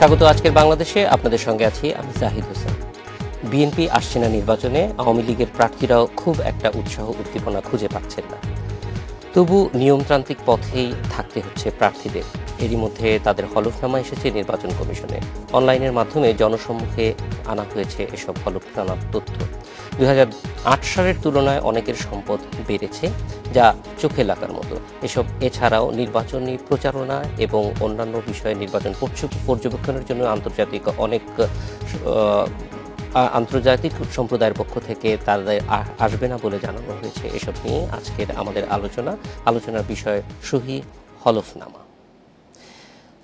স্বাগত আজকের বাংলাদেশে। আপনাদের সঙ্গে আছি আমি জাহিদ হোসেন। বিএনপি আসছে না নির্বাচনে, আওয়ামী লীগের প্রার্থীরাও খুব একটা উৎসাহ উদ্দীপনা খুঁজে পাচ্ছেন না। তবু নিয়মতান্ত্রিক পথেই থাকতে হচ্ছে প্রার্থীদের। এরই মধ্যে তাদের হলফনামা এসেছে নির্বাচন কমিশনে। অনলাইনের মাধ্যমে জনসম্মুখে আনা হয়েছে এসব হলফনামার তথ্য। 2008 সালের তুলনায় অনেকের সম্পদ বেড়েছে, যা চোখে লাগার মতো। এছাড়াও নির্বাচনী প্রচারণা এবং অন্যান্য বিষয়ে নির্বাচন পর্যবেক্ষণের জন্য আন্তর্জাতিক সম্প্রদায়ের পক্ষ থেকে তাদের আসবে না বলে জানানো হয়েছে। এসব নিয়ে আজকের আমাদের আলোচনার বিষয় সহি হলফনামা।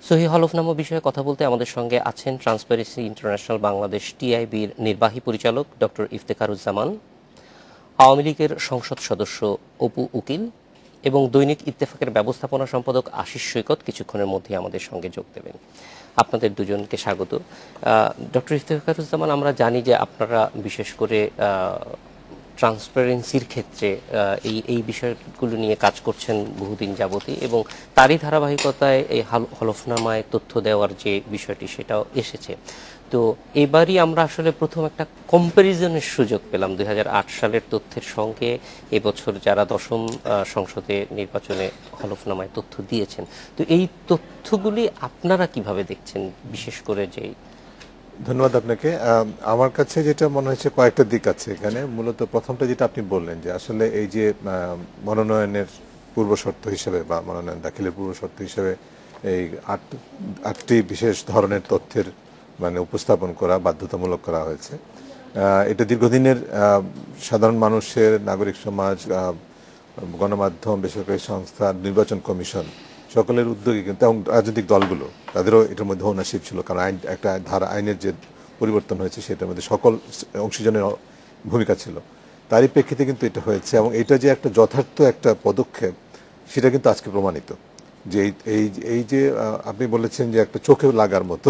সহি হলফনামা বিষয়ে কথা বলতে আমাদের সঙ্গে আছেন ট্রান্সপারেন্সি ইন্টারন্যাশনাল বাংলাদেশ টিআইবির নির্বাহী পরিচালক ডক্টর ইফতেখারুজ্জামান, আওয়ামী লীগের সংসদ সদস্য অপু উকিল এবং দৈনিক ইত্তেফাকের ব্যবস্থাপনা সম্পাদক আশিস সৈকত কিছুক্ষণের মধ্যে আমাদের সঙ্গে যোগ দেবেন। আপনাদের দুজনকে স্বাগত। ডক্টর ইফতেখারুজ্জামান, আমরা জানি যে আপনারা বিশেষ করে ট্রান্সপারেন্সির ক্ষেত্রে এই বিষয়গুলো নিয়ে কাজ করছেন বহুদিন যাবতই, এবং তারই ধারাবাহিকতায় এই হলফনামায় তথ্য দেওয়ার যে বিষয়টি সেটাও এসেছে। তো এবারই আমরা আসলে প্রথম একটা কম্প্যারিজনের সুযোগ পেলাম 2008 সালের তথ্যের সঙ্গে এবছর যারা দশম সংসদে নির্বাচনে হলফনামায় তথ্য দিয়েছেন। তো এই তথ্যগুলি আপনারা কিভাবে দেখছেন, বিশেষ করে যে? ধন্যবাদ আপনাকে। আমার কাছে যেটা মনে হয়েছে কয়েকটা দিক আছে এখানে। মূলত প্রথমটা যেটা আপনি বললেন যে আসলে এই যে মনোনয়নের পূর্বশর্ত হিসেবে বা মনোনয়ন দাখিলের পূর্বশর্ত হিসেবে এই আটটি বিশেষ ধরনের তথ্যের উপস্থাপন করা বাধ্যতামূলক করা হয়েছে। এটা দীর্ঘদিনের সাধারণ মানুষের, নাগরিক সমাজ, গণমাধ্যম, বেসরকারি সংস্থা, নির্বাচন কমিশন সকলের উদ্যোগে কিন্তু, এবং রাজনৈতিক দলগুলো তাদেরও এটার মধ্যে ওনারশিপ ছিল, কারণ আইনের যে পরিবর্তন হয়েছে সেটার মধ্যে সকল অংশীজনের ভূমিকা ছিল। তারই প্রেক্ষিতে কিন্তু এটা হয়েছে, এবং এটা যে একটা যথার্থ একটা পদক্ষেপ সেটা কিন্তু আজকে প্রমাণিত। যে এই যে আপনি বলেছেন যে একটা চোখে লাগার মতো,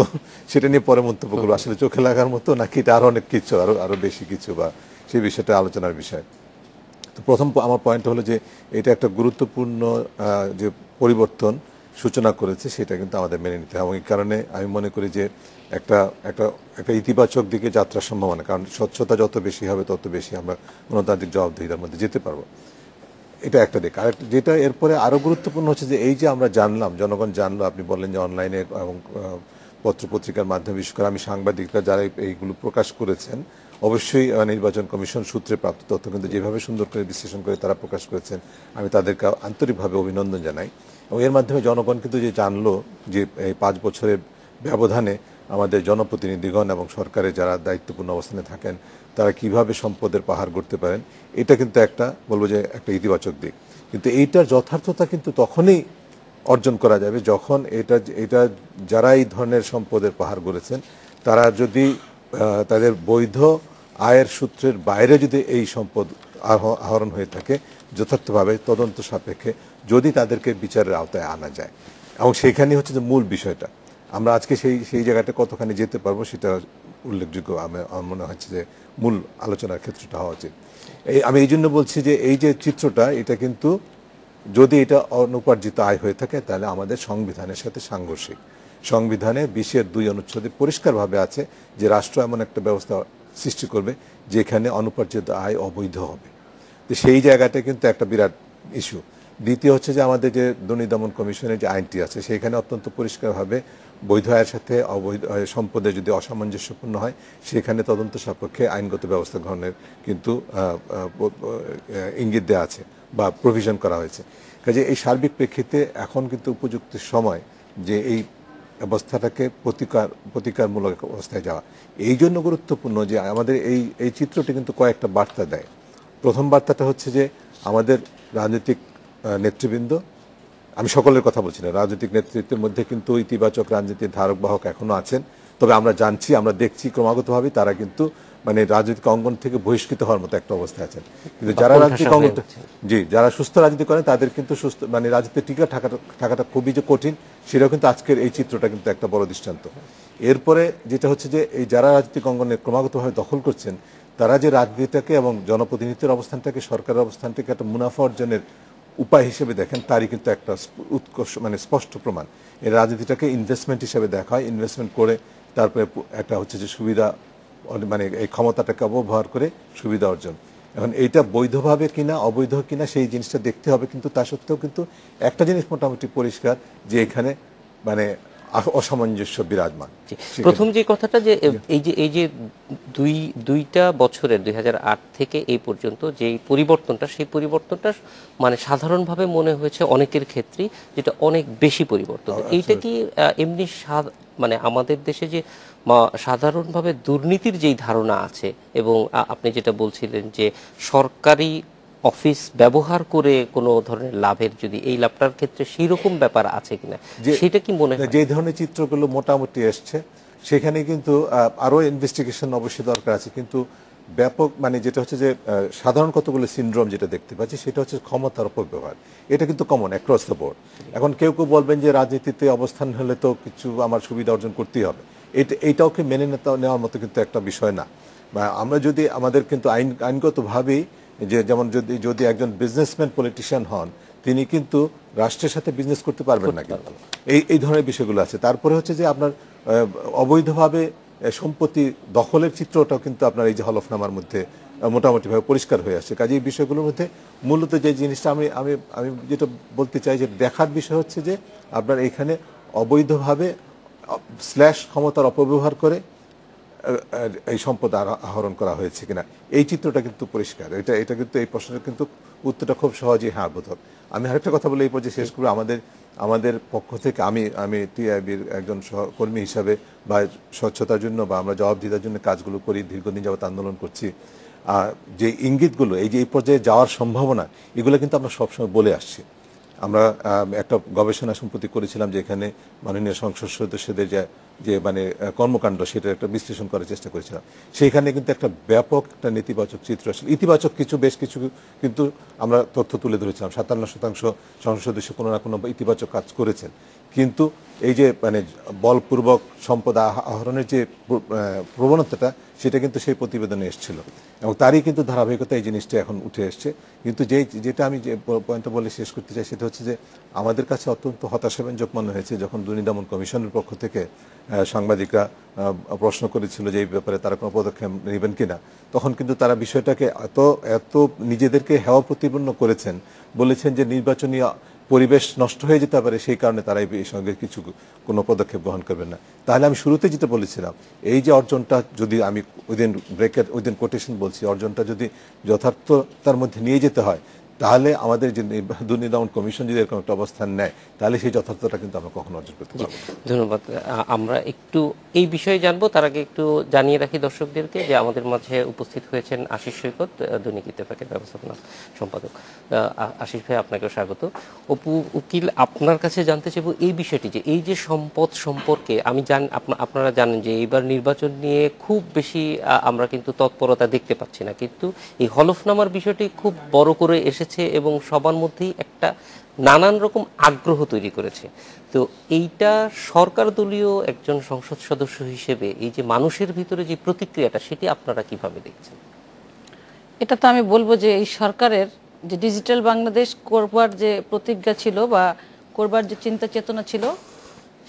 সেটা নিয়ে পরে মন্তব্য করবো। আসলে চোখে লাগার মতো নাকি এটা আরো অনেক কিছু, আরো বেশি কিছু, বা সেই বিষয়টা আলোচনার বিষয়। তো প্রথম আমার পয়েন্ট হলো যে এটা একটা গুরুত্বপূর্ণ যে পরিবর্তন সূচনা করেছে, সেটা কিন্তু আমাদের মেনে নিতে হবে। এবং এই কারণে আমি মনে করি যে একটা একটা একটা ইতিবাচক দিকে যাত্রার সম্ভাবনা, কারণ স্বচ্ছতা যত বেশি হবে তত বেশি আমরা গণতান্ত্রিক জবাবদিহিতার মধ্যে যেতে পারবো। এটা একটা দিক। আর যেটা এরপরে আরো গুরুত্বপূর্ণ হচ্ছে যে এই যে আমরা জানলাম, জনগণ জানলো, আপনি বললেন যে অনলাইনে এবং পত্রপত্রিকার মাধ্যমে, বিশেষ করে আমি সাংবাদিকরা যারা এইগুলো প্রকাশ করেছেন, অবশ্যই নির্বাচন কমিশন সূত্রে প্রাপ্ত তথ্য কিন্তু যেভাবে সুন্দর করে বিশ্লেষণ করে তারা প্রকাশ করেছেন, আমি তাদেরকে আন্তরিকভাবে অভিনন্দন জানাই। এবং এর মাধ্যমে জনগণ কিন্তু যে জানলো যে এই 5 বছরের ব্যবধানে আমাদের জনপ্রতিনিধিগণ এবং সরকারের যারা দায়িত্বপূর্ণ অবস্থানে থাকেন তারা কিভাবে সম্পদের পাহাড় গড়তে পারেন, এটা কিন্তু বলবো যে একটা ইতিবাচক দিক। কিন্তু এইটার যথার্থতা কিন্তু তখনই অর্জন করা যাবে যখন এটা যারা এই ধরনের সম্পদের পাহাড় গড়েছেন তারা যদি তাদের বৈধ আয়ের সূত্রের বাইরে যদি এই সম্পদ আহরণ হয়ে থাকে, যথার্থভাবে তদন্ত সাপেক্ষে যদি তাদেরকে বিচারের আওতায় আনা যায়। এবং সেইখানেই হচ্ছে যে মূল বিষয়টা। আমরা আজকে সেই জায়গাটা কতখানি যেতে পারবো সেটা উল্লেখযোগ্য আমার মনে হচ্ছে যে মূল আলোচনার ক্ষেত্রটা হওয়া উচিত। আমি এই জন্য বলছি যে এই যে চিত্রটা, এটা কিন্তু যদি এটা অনুপার্জিত আয় হয়ে থাকে তাহলে আমাদের সংবিধানের সাথে সাংঘর্ষিক। সংবিধানে 20-2 অনুচ্ছেদে পরিষ্কারভাবে আছে যে রাষ্ট্র এমন একটা ব্যবস্থা সৃষ্টি করবে যেখানে অনুপার্জিত আয় অবৈধ হবে। তো সেই জায়গাটা কিন্তু একটা বিরাট ইস্যু। দ্বিতীয় হচ্ছে যে আমাদের যে দুর্নীতি দমন কমিশনের যে আইনটি আছে সেখানে অত্যন্ত পরিষ্কারভাবে বৈধ আয়ের সাথে অবৈধ সম্পদে যদি অসামঞ্জস্যপূর্ণ হয় সেখানে তদন্ত সাপেক্ষে আইনগত ব্যবস্থা গ্রহণের কিন্তু ইঙ্গিত দেওয়া আছে বা প্রভিশন করা হয়েছে। কাজে এই সার্বিক প্রেক্ষিতে এখন কিন্তু উপযুক্ত সময় যে এই অবস্থাটাকে প্রতিকারমূলক অবস্থায় যাওয়া। এই জন্য গুরুত্বপূর্ণ যে আমাদের এই চিত্রটি কিন্তু কয়েকটা বার্তা দেয়। প্রথম বার্তাটা হচ্ছে যে আমাদের রাজনৈতিক নেতৃবৃন্দ, আমি সকলের কথা বলছি না, রাজনৈতিক নেতৃত্বের মধ্যে কিন্তু ইতিবাচক রাজনীতির ধারক বাহক এখনো আছেন। তবে আমরা জানছি, আমরা দেখছি ক্রমাগতভাবে তারা কিন্তু রাজনৈতিক অঙ্গন থেকে বহিষ্কৃত হওয়ার মতো একটা অবস্থায় আছেন। কিন্তু যারা রাজনৈতিক অঙ্গন, যারা সুস্থ রাজনীতি করেন তাদের কিন্তু সুস্থ রাজনীতিতে টিকে থাকাটা খুবই যে কঠিন, সেটাও কিন্তু আজকের এই চিত্রটা কিন্তু একটা বড় দৃষ্টান্ত। এরপরে যেটা হচ্ছে যে এই যারা রাজনৈতিক অঙ্গনে ক্রমাগতভাবে দখল করছেন তারা যে রাজনীতিটাকে এবং জনপ্রতিনিধিত্বের অবস্থানটাকে, সরকারের অবস্থানটাকে একটা মুনাফা অর্জনের উপায় হিসেবে দেখেন তারই কিন্তু একটা উৎকর্ষ মানে স্পষ্ট প্রমাণ। এই রাজনীতিটাকে ইনভেস্টমেন্ট হিসেবে দেখা হয়, ইনভেস্টমেন্ট করে তারপরে একটা হচ্ছে যে সুবিধা মানে এই ক্ষমতাটাকে অপব্যবহার করে সুবিধা অর্জন। এখন এইটা বৈধভাবে কিনা অবৈধ কিনা সেই জিনিসটা দেখতে হবে, কিন্তু তা সত্ত্বেও কিন্তু একটা জিনিস মোটামুটি পরিষ্কার যে এখানে মানে অসামঞ্জস্য বিরাজমান। প্রথম যে কথাটা যে এই যে দুইটা বছরের 2008 থেকে এই পর্যন্ত যে পরিবর্তনটা, সেই পরিবর্তনটা মানে সাধারণভাবে মনে হয়েছে অনেকের ক্ষেত্রেই যেটা অনেক বেশি পরিবর্তন। এইটা কি এমনি মানে আমাদের দেশে যে সাধারণভাবে দুর্নীতির যেই ধারণা আছে, এবং আপনি যেটা বলছিলেন যে সরকারি অফিস ব্যবহার করে কোনো ধরনের লাভের, যদি এই লাভটার ক্ষেত্রে সেই রকম ব্যাপার আছে কিনা সেটা কি মনে হয়? যে ধরনের চিত্রগুলো মোটামুটি এসছে সেখানে কিন্তু আরো ইনভেস্টিগেশন অবশ্যই দরকার আছে, কিন্তু ব্যাপক মানে যেটা হচ্ছে যে সাধারণ কতগুলো সিনড্রোম যেটা দেখতে পাচ্ছি সেটা হচ্ছে ক্ষমতার অপব্যবহার। এটা কিন্তু কমন অ্যাক্রস দ্য বোর্ড। এখন কেউ কেউ বলবেন যে রাজনীতিতে অবস্থান হলে তো কিছু আমার সুবিধা অর্জন করতেই হবে, এইটাও কি মেনে নেওয়ার মতো কিন্তু একটা বিষয় না। বা আমরা যদি আমাদের কিন্তু আইনগতভাবেই যে যেমন যদি একজন বিজনেসম্যান পলিটিশিয়ান হন তিনি কিন্তু রাষ্ট্রের সাথে বিজনেস করতে পারবেন না, কিন্তু এই ধরনের বিষয়গুলো আছে। তারপরে হচ্ছে যে আপনার অবৈধভাবে সম্পত্তি দখলের চিত্রটাও কিন্তু আপনার এই যে হলফনামার মধ্যে মোটামুটিভাবে পরিষ্কার হয়ে আসছে। কাজে এই বিষয়গুলোর মধ্যে মূলত যে জিনিসটা আমি আমি আমি যেটা বলতে চাই যে দেখার বিষয় হচ্ছে যে আপনার এখানে অবৈধভাবে ক্ষমতার অপব্যবহার করে এই সম্পদ আহরণ করা হয়েছে কিনা এই চিত্রটা কিন্তু পরিষ্কার। এটা কিন্তু এই প্রশ্নের কিন্তু উত্তরটা খুব সহজেই হ্যাঁ বোধক। আমি আরেকটা কথা বলে এই পর্যায়ে শেষ করব। আমাদের পক্ষ থেকে আমি টিআইবির একজন সহকর্মী হিসাবে বা স্বচ্ছতার জন্য বা আমরা জবাবদিহিতার জন্য কাজগুলো করি, দীর্ঘদিন যাবত আন্দোলন করছি। যে ইঙ্গিতগুলো এই যে এই পর্যায়ে যাওয়ার সম্ভাবনা এগুলো কিন্তু আমরা সবসময় বলে আসছি। আমরা একটা গবেষণা সম্প্রতি করেছিলাম যে এখানে মাননীয় সংসদ সদস্যদের যে মানে কর্মকাণ্ড সেটার একটা বিশ্লেষণ করার চেষ্টা করেছিলাম। সেইখানে কিন্তু একটা ব্যাপক একটা নেতিবাচক চিত্র আসলে, ইতিবাচক বেশ কিছু কিন্তু আমরা তথ্য তুলে ধরেছিলাম। 57% সংসদ সদস্য কোনো না কোনো ইতিবাচক কাজ করেছেন, কিন্তু এই যে মানে বলপূর্বক সম্পদ আহরণের যে প্রবণতাটা সেটা কিন্তু সেই প্রতিবেদনে এসেছিল এবং তারই কিন্তু ধারাবাহিকতা এই জিনিসটা এখন উঠে এসছে। কিন্তু যেটা আমি যে পয়েন্টটা বলে শেষ করতে চাই সেটা হচ্ছে যে আমাদের কাছে অত্যন্ত হতাশাব্যঞ্জক মনে হয়েছে যখন দুর্নীতি দমন কমিশনের পক্ষ থেকে সাংবাদিকরা প্রশ্ন করেছিল যে এই ব্যাপারে তারা কোনো পদক্ষেপ নেবেন কিনা, তখন কিন্তু তারা বিষয়টাকে এত নিজেদেরকে হেওয়া প্রতিপন্ন করেছেন, বলেছেন যে নির্বাচনী পরিবেশ নষ্ট হয়ে যেতে পারে সেই কারণে তারা এই সঙ্গে কোনো পদক্ষেপ গ্রহণ করবেন না। তাহলে আমি শুরুতে যেটা বলেছিলাম এই যে অর্জনটা যদি আমি উইদিন কোটেশন বলছি, অর্জনটা যদি যথার্থতার মধ্যে নিয়ে যেতে হয় তাহলে আমাদের যে দুর্নীতি দমন কমিশন যদি এরকম একটা অবস্থান নেয় তাহলে সেই যথার্থতা কিন্তু আমরা কখনো অর্জন করতে পারবো না। ধন্যবাদ। আমরা একটু এই বিষয়ে জানবো, তার আগে একটু জানিয়ে রাখি দর্শকদেরকে যে আমাদের মাঝে উপস্থিত হয়েছেন আশিস সৈকত, দৈনিক ইত্তেফাকের ব্যবস্থাপনা সম্পাদক। আশিস ভাই, আপনাকেও স্বাগত। অপু উকিল, আপনার কাছে জানতে চাইবো এই বিষয়টি যে এই যে সম্পদ সম্পর্কে আমি আপনারা জানেন যে এইবার নির্বাচন নিয়ে খুব বেশি আমরা কিন্তু তৎপরতা দেখতে পাচ্ছি না, কিন্তু এই হলফনামার বিষয়টি খুব বড় করে এসেছে এবং সবার মধ্যেই একটা নানান রকম আগ্রহ তৈরি করেছে। তো এইটা সরকার দলীয় একজন সংসদ সদস্য হিসেবে এই যে মানুষের ভিতরে যে প্রতিক্রিয়াটা সেটি আপনারা কিভাবে দেখছেন? এটা তো আমি বলবো যে এই সরকারের যে ডিজিটাল বাংলাদেশ করবার যে প্রতিজ্ঞা ছিল বা করবার যে চিন্তা চেতনা ছিল,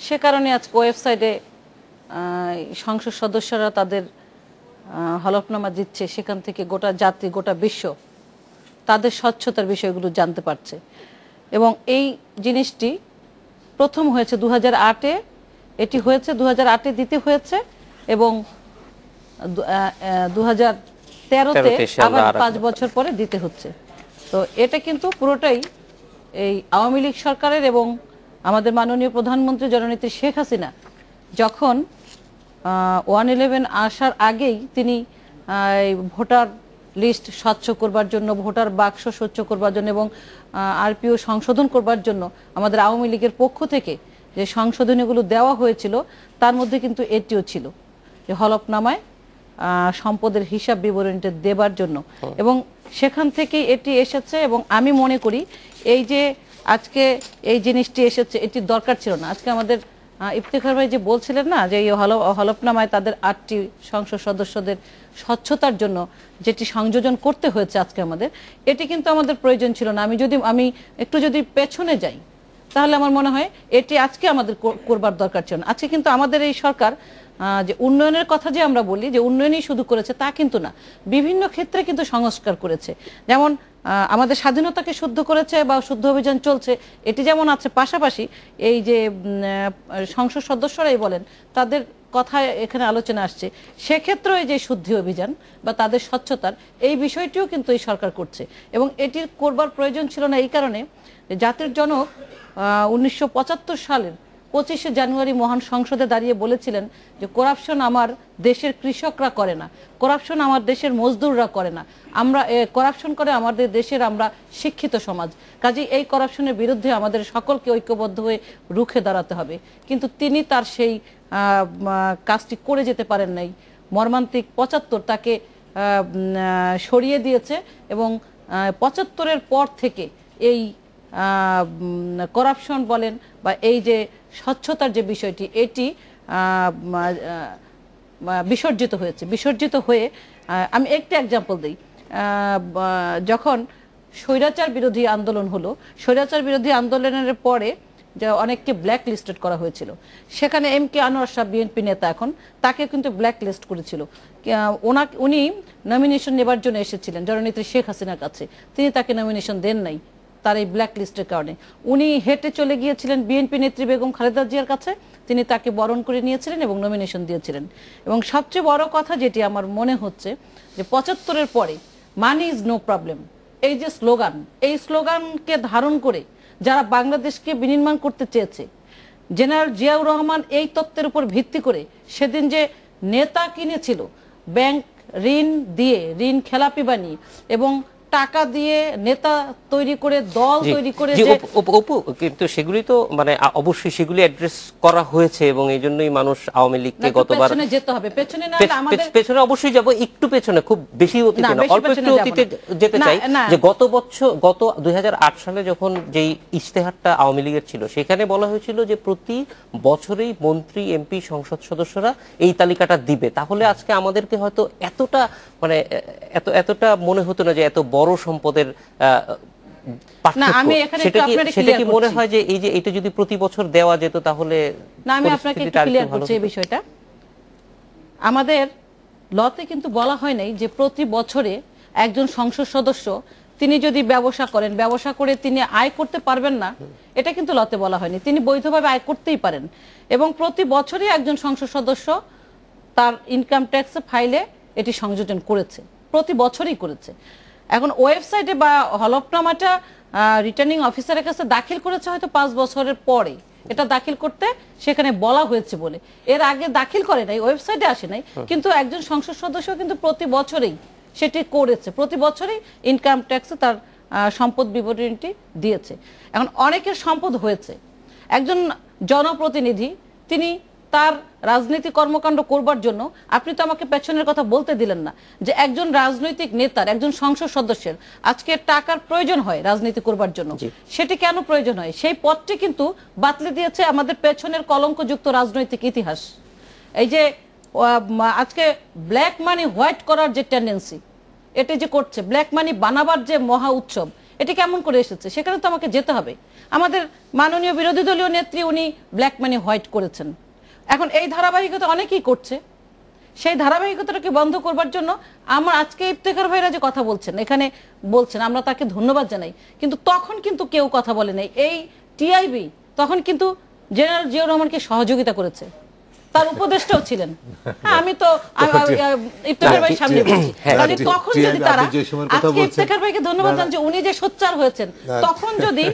সে কারণে আজকে ওয়েবসাইটে সংসদ সদস্যরা তাদের হলফনামা দিচ্ছে, সেখান থেকে গোটা জাতি গোটা বিশ্ব তাদের স্বচ্ছতার বিষয়গুলো জানতে পারছে। এবং এই জিনিসটি প্রথম হয়েছে 2008-এ, এটি হয়েছে 2008-এ দিতে হয়েছে এবং 2013-তে আবার 5 বছর পরে দিতে হচ্ছে। তো এটা কিন্তু পুরোটাই এই আওয়ামী লীগ সরকারের এবং আমাদের মাননীয় প্রধানমন্ত্রী জননেত্রী শেখ হাসিনা যখন 111 আসার আগেই তিনি ভোটার লিস্ট স্বচ্ছ করবার জন্য, ভোটার বাক্স স্বচ্ছ করবার জন্য এবং আরপিও সংশোধন করবার জন্য আমাদের আওয়ামী লীগের পক্ষ থেকে যে সংশোধনীগুলো দেওয়া হয়েছিল তার মধ্যে কিন্তু এটিও ছিল যে হলফনামায় সম্পদের হিসাব বিবরণীটা দেবার জন্য, এবং সেখান থেকেই এটি এসেছে। এবং আমি মনে করি এই যে আজকে এই জিনিসটি এসেছে এটি দরকার ছিল না। আজকে আমাদের ইফতেখার ভাই যে বলছিলেন না যে এই হলফনামায় তাদের 8টি সংসদ সদস্যদের স্বচ্ছতার জন্য যেটি সংযোজন করতে হয়েছে আজকে আমাদের, এটি কিন্তু আমাদের প্রয়োজন ছিল না। আমি একটু যদি পেছনে যাই তাহলে আমার মনে হয় এটি আজকে আমাদের করবার দরকার ছিল না। আজকে কিন্তু আমাদের এই সরকার যে উন্নয়নের কথা যে আমরা বলি যে উন্নয়নই শুধু করেছে তা কিন্তু না, বিভিন্ন ক্ষেত্রে কিন্তু সংস্কার করেছে। যেমন আমাদের স্বাধীনতাকে শুদ্ধ করেছে বা শুদ্ধ অভিযান চলছে, এটি যেমন আছে, পাশাপাশি এই যে সংসদ সদস্যরাই বলেন তাদের কথা এখানে আলোচনা আসছে, সেক্ষেত্রে এই যে শুদ্ধি অভিযান বা তাদের স্বচ্ছতার এই বিষয়টিও কিন্তু এই সরকার করছে। এবং এটির করবার প্রয়োজন ছিল না এই কারণে, জাতির জনক 1975 সালের 25শে জানুয়ারি মহান সংসদে দাঁড়িয়ে বলেছিলেন যে করাপশন আমার দেশের কৃষকরা করে না, করাপশন আমার দেশের মজদুররা করে না, আমরা করাপশন করে আমাদের দেশের আমরা শিক্ষিত সমাজ। কাজেই এই করাপশনের বিরুদ্ধে আমাদের সকলকে ঐক্যবদ্ধ হয়ে রুখে দাঁড়াতে হবে। কিন্তু তিনি তার সেই কাজটি করে যেতে পারেন নাই। মর্মান্তিক 75 তাকে সরিয়ে দিয়েছে এবং 75-এর পর থেকে এই করাপশন বলেন বা এই যে স্বচ্ছতার যে বিষয়টি এটি বিসর্জিত হয়েছে। বিসর্জিত হয়ে আমি একটা এক্সাম্পল দিই, যখন স্বৈরাচার বিরোধী আন্দোলন হলো, স্বৈরাচার বিরোধী আন্দোলনের পরে যে অনেককে ব্ল্যাক লিস্টেড করা হয়েছিল, সেখানে MK আনোয়ার সাহেব বিএনপি নেতা এখন, তাকে কিন্তু ব্ল্যাক লিস্ট করেছিল। উনি নমিনেশন নেবার জন্য এসেছিলেন জননেত্রী শেখ হাসিনার কাছে, তিনি তাকে নমিনেশন দেন নাই তার এই ব্ল্যাক লিস্টের কারণে। উনি হেঁটে চলে গিয়েছিলেন বিএনপি নেত্রী বেগম খালেদা জিয়ার কাছে, তিনি তাকে বরণ করে নিয়েছিলেন এবং নমিনেশন দিয়েছিলেন। এবং সবচেয়ে বড় কথা যেটি আমার মনে হচ্ছে যে 75-এর পরে মানি ইজ নো প্রবলেম, এই যে স্লোগান, এই স্লোগানকে ধারণ করে যারা বাংলাদেশকে বিনির্মাণ করতে চেয়েছে, জেনারেল জিয়াউর রহমান এই তত্ত্বের উপর ভিত্তি করে সেদিন যে নেতা কিনেছিল, ব্যাংক ঋণ দিয়ে, ঋণ খেলাপি বানিয়ে এবং টাকা দিয়ে নেতা তৈরি করে, দল তৈরি করে, কিন্তু সেগুলি তো মানে অবশ্যই সেগুলি অ্যাড্রেস করা হয়েছে এবং এই জন্যই মানুষ আওয়ামী লীগকে গতবার পেছনে যেতে হবে। পেছনে না আমাদের পেছনে অবশ্যই যাব, একটু পেছনে, খুব বেশি অতীতে না, অল্প একটু অতীতে যেতে চাই। যে গত 2008 সালে যখন যেই ইশতেহারটা আওয়ামী লীগের ছিল, সেখানে বলা হয়েছিল যে প্রতি বছরেই মন্ত্রী, এমপি, সংসদ সদস্যরা এই তালিকাটা দিবে। তাহলে আজকে আমাদেরকে হয়তো এতটা মানে এতটা মনে হতো না যে এত বড় সম্পদের সেটা কি মনে হয় যে এই যে এটা যদি প্রতি বছর দেওয়া যেত তাহলে? না, আমি আপনাকে ক্লিয়ার করছি এই বিষয়টা। আমাদের লতে কিন্তু বলা হয় নাই যে প্রতি বছরে একজন সংসদ সদস্য তিনি যদি ব্যবসা করেন, ব্যবসা করে তিনি আয় করতে পারবেন না, এটা কিন্তু লতে বলা হয়নি। তিনি বৈধভাবে আয় করতেই পারেন এবং প্রতি বছরই একজন সংসদ সদস্য তার ইনকাম ট্যাক্স ফাইলে এটি সংযোজন করেছে, প্রতি বছরই করেছে। এখন ওয়েবসাইটে বা হলফনামাটা রিটার্নিং অফিসারের কাছে দাখিল করেছে হয়তো 5 বছরের পরে, এটা দাখিল করতে সেখানে বলা হয়েছে বলে, এর আগে দাখিল করে নাই, ওয়েবসাইটে আসে নাই। কিন্তু একজন সংসদ সদস্য কিন্তু প্রতি বছরেই সেটি করেছে, প্রতি বছরই ইনকাম ট্যাক্সে তার সম্পদ বিবরণীটি দিয়েছে। এখন অনেকের সম্পদ হয়েছে, একজন জনপ্রতিনিধি তিনি তার রাজনীতি কর্মকাণ্ড করবার জন্য, আপনি তো আমাকে পেছনের কথা বলতে দিলেন না যে একজন রাজনৈতিক নেতার, একজন সংসদ সদস্যের আজকে টাকার প্রয়োজন হয় রাজনীতি করবার জন্য, সেটি কেন প্রয়োজন হয়? সেই পথটি কিন্তু বাতলে দিয়েছে আমাদের পেছনের কলঙ্কযুক্ত রাজনৈতিক ইতিহাস। এই যে আজকে ব্ল্যাক মানি হোয়াইট করার যে টেন্ডেন্সি, এটি যে করছে, ব্ল্যাক মানি বানাবার যে মহা উৎসব, এটি কেমন করে এসেছে? সেখানে তো আমাকে যেতে হবে। আমাদের মাননীয় বিরোধী দলীয় নেত্রী উনি ব্ল্যাক মানি হোয়াইট করেছেন, এখন এই ধারাবাহিকতা অনেকেই করছে। সেই ধারাবাহিকতাটাকে বন্ধ করবার জন্য আমার আজকে ইফতেখার ভাইরা যে কথা বলছেন, এখানে বলছেন, আমরা তাকে ধন্যবাদ জানাই, কিন্তু তখন কিন্তু কেউ কথা বলে নাই। এই টিআইবি তখন কিন্তু জেনারেল জিয়াউর রহমানকে সহযোগিতা করেছে, তার উপদেষ্টাও ছিলেন। আমি তো ইফতেখার ভাই সামনে বলছি, তখন যদি তারা, আজকে ইফতেখার ভাইকে ধন্যবাদ জানান যে উনি যে সোচ্চার হয়েছেন, তখন যদি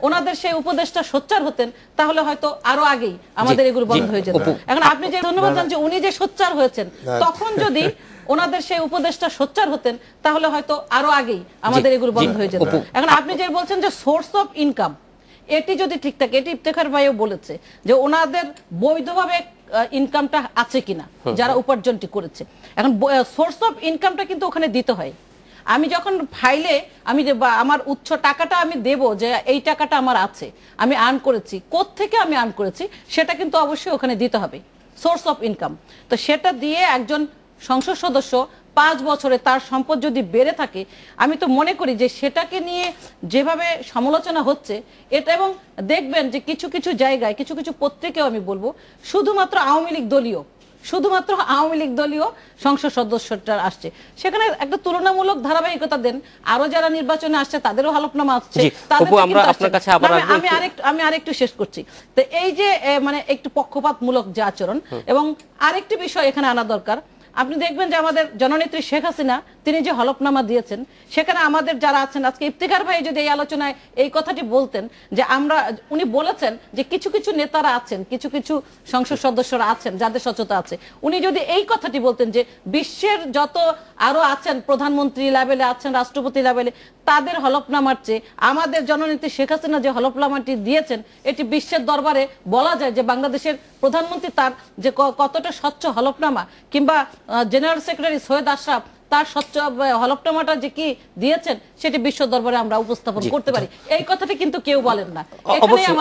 ওনাদের সেই উপদেষ্টা সোচ্চার হতেন তাহলে হয়তো আরো আগেই আমাদের এগুলো বন্ধ হয়ে যেত। এখন আপনি যে ধন্যবাদ জানান যে উনি যে সোচ্চার হয়েছেন, তখন যদি ওনাদের সেই উপদেষ্টা সোচ্চার হতেন তাহলে হয়তো আরো আগেই আমাদের এগুলো বন্ধ হয়ে যেত। এখন আপনি যে বলছেন যে সোর্স অফ ইনকাম, এটি যদি ঠিক থাকে, এটি ইফতেখার ভাইও বলেছে যে ওনাদের বৈধভাবে ইনকামটা আছে কিনা, যারা উপার্জনটি করেছে। এখন সোর্স অফ ইনকামটা কিন্তু ওখানে দিতে হয়। আমি যখন ফাইলে আমি আমার উচ্চ টাকাটা আমি দেব যে এই টাকাটা আমার আছে, আমি আর্ন করেছি, কোত্থেকে আমি আর্ন করেছি সেটা কিন্তু অবশ্যই ওখানে দিতে হবে, সোর্স অফ ইনকাম। তো সেটা দিয়ে একজন সংসদ সদস্য 5 বছরে তার সম্পদ যদি বেড়ে থাকে, আমি তো মনে করি যে সেটাকে নিয়ে যেভাবে সমালোচনা হচ্ছে এটা, এবং দেখবেন যে কিছু কিছু জায়গায় কিছু কিছু পত্রিকাও আমি বলবো শুধুমাত্র আওয়ামী লীগ দলীয় সংসদ সদস্যটা আসছে, সেখানে একটা তুলনামূলক ধারাবাহিকতা দেন। আরো যারা নির্বাচনে আসছে তাদেরও হলফনামা আসছে, আমি আরেকটু শেষ করছি। তো এই যে মানে একটু পক্ষপাতমূলক যে আচরণ, এবং আরেকটি বিষয় এখানে আনা দরকার, আপনি দেখবেন যে আমাদের জননেত্রী শেখ হাসিনা তিনি যে হলফনামা দিয়েছেন, সেখানে আমাদের যারা আছেন, আজকে ইফতিখার ভাই যদি এই আলোচনায় এই কথাটি বলতেন যে উনি বলেছেন যে কিছু কিছু নেতারা আছেন, কিছু কিছু সংসদ সদস্যরা আছেন যাদের স্বচ্ছতা আছে, উনি যদি এই কথাটি বলতেন যে বিশ্বের যত আরো আছেন, প্রধানমন্ত্রী লেভেলে আছেন, রাষ্ট্রপতি লেভেলে, তাদের হলফনামার চেয়ে আমাদের জননেত্রী শেখ হাসিনা যে হলফনামাটি দিয়েছেন, এটি বিশ্বের দরবারে বলা যায় যে বাংলাদেশের প্রধানমন্ত্রী তার যে কতটা স্বচ্ছ হলফনামা, কিংবা জেনারেল সেক্রেটারি সৈয়দ আশরাফ তার স্বচ্ছ হলফনামাটা যে কি দিয়েছেন সেটি বিশ্ব দরবারে আমরা উপস্থাপন করতে পারি, এই কথাটি কিন্তু কেউ বলেন না।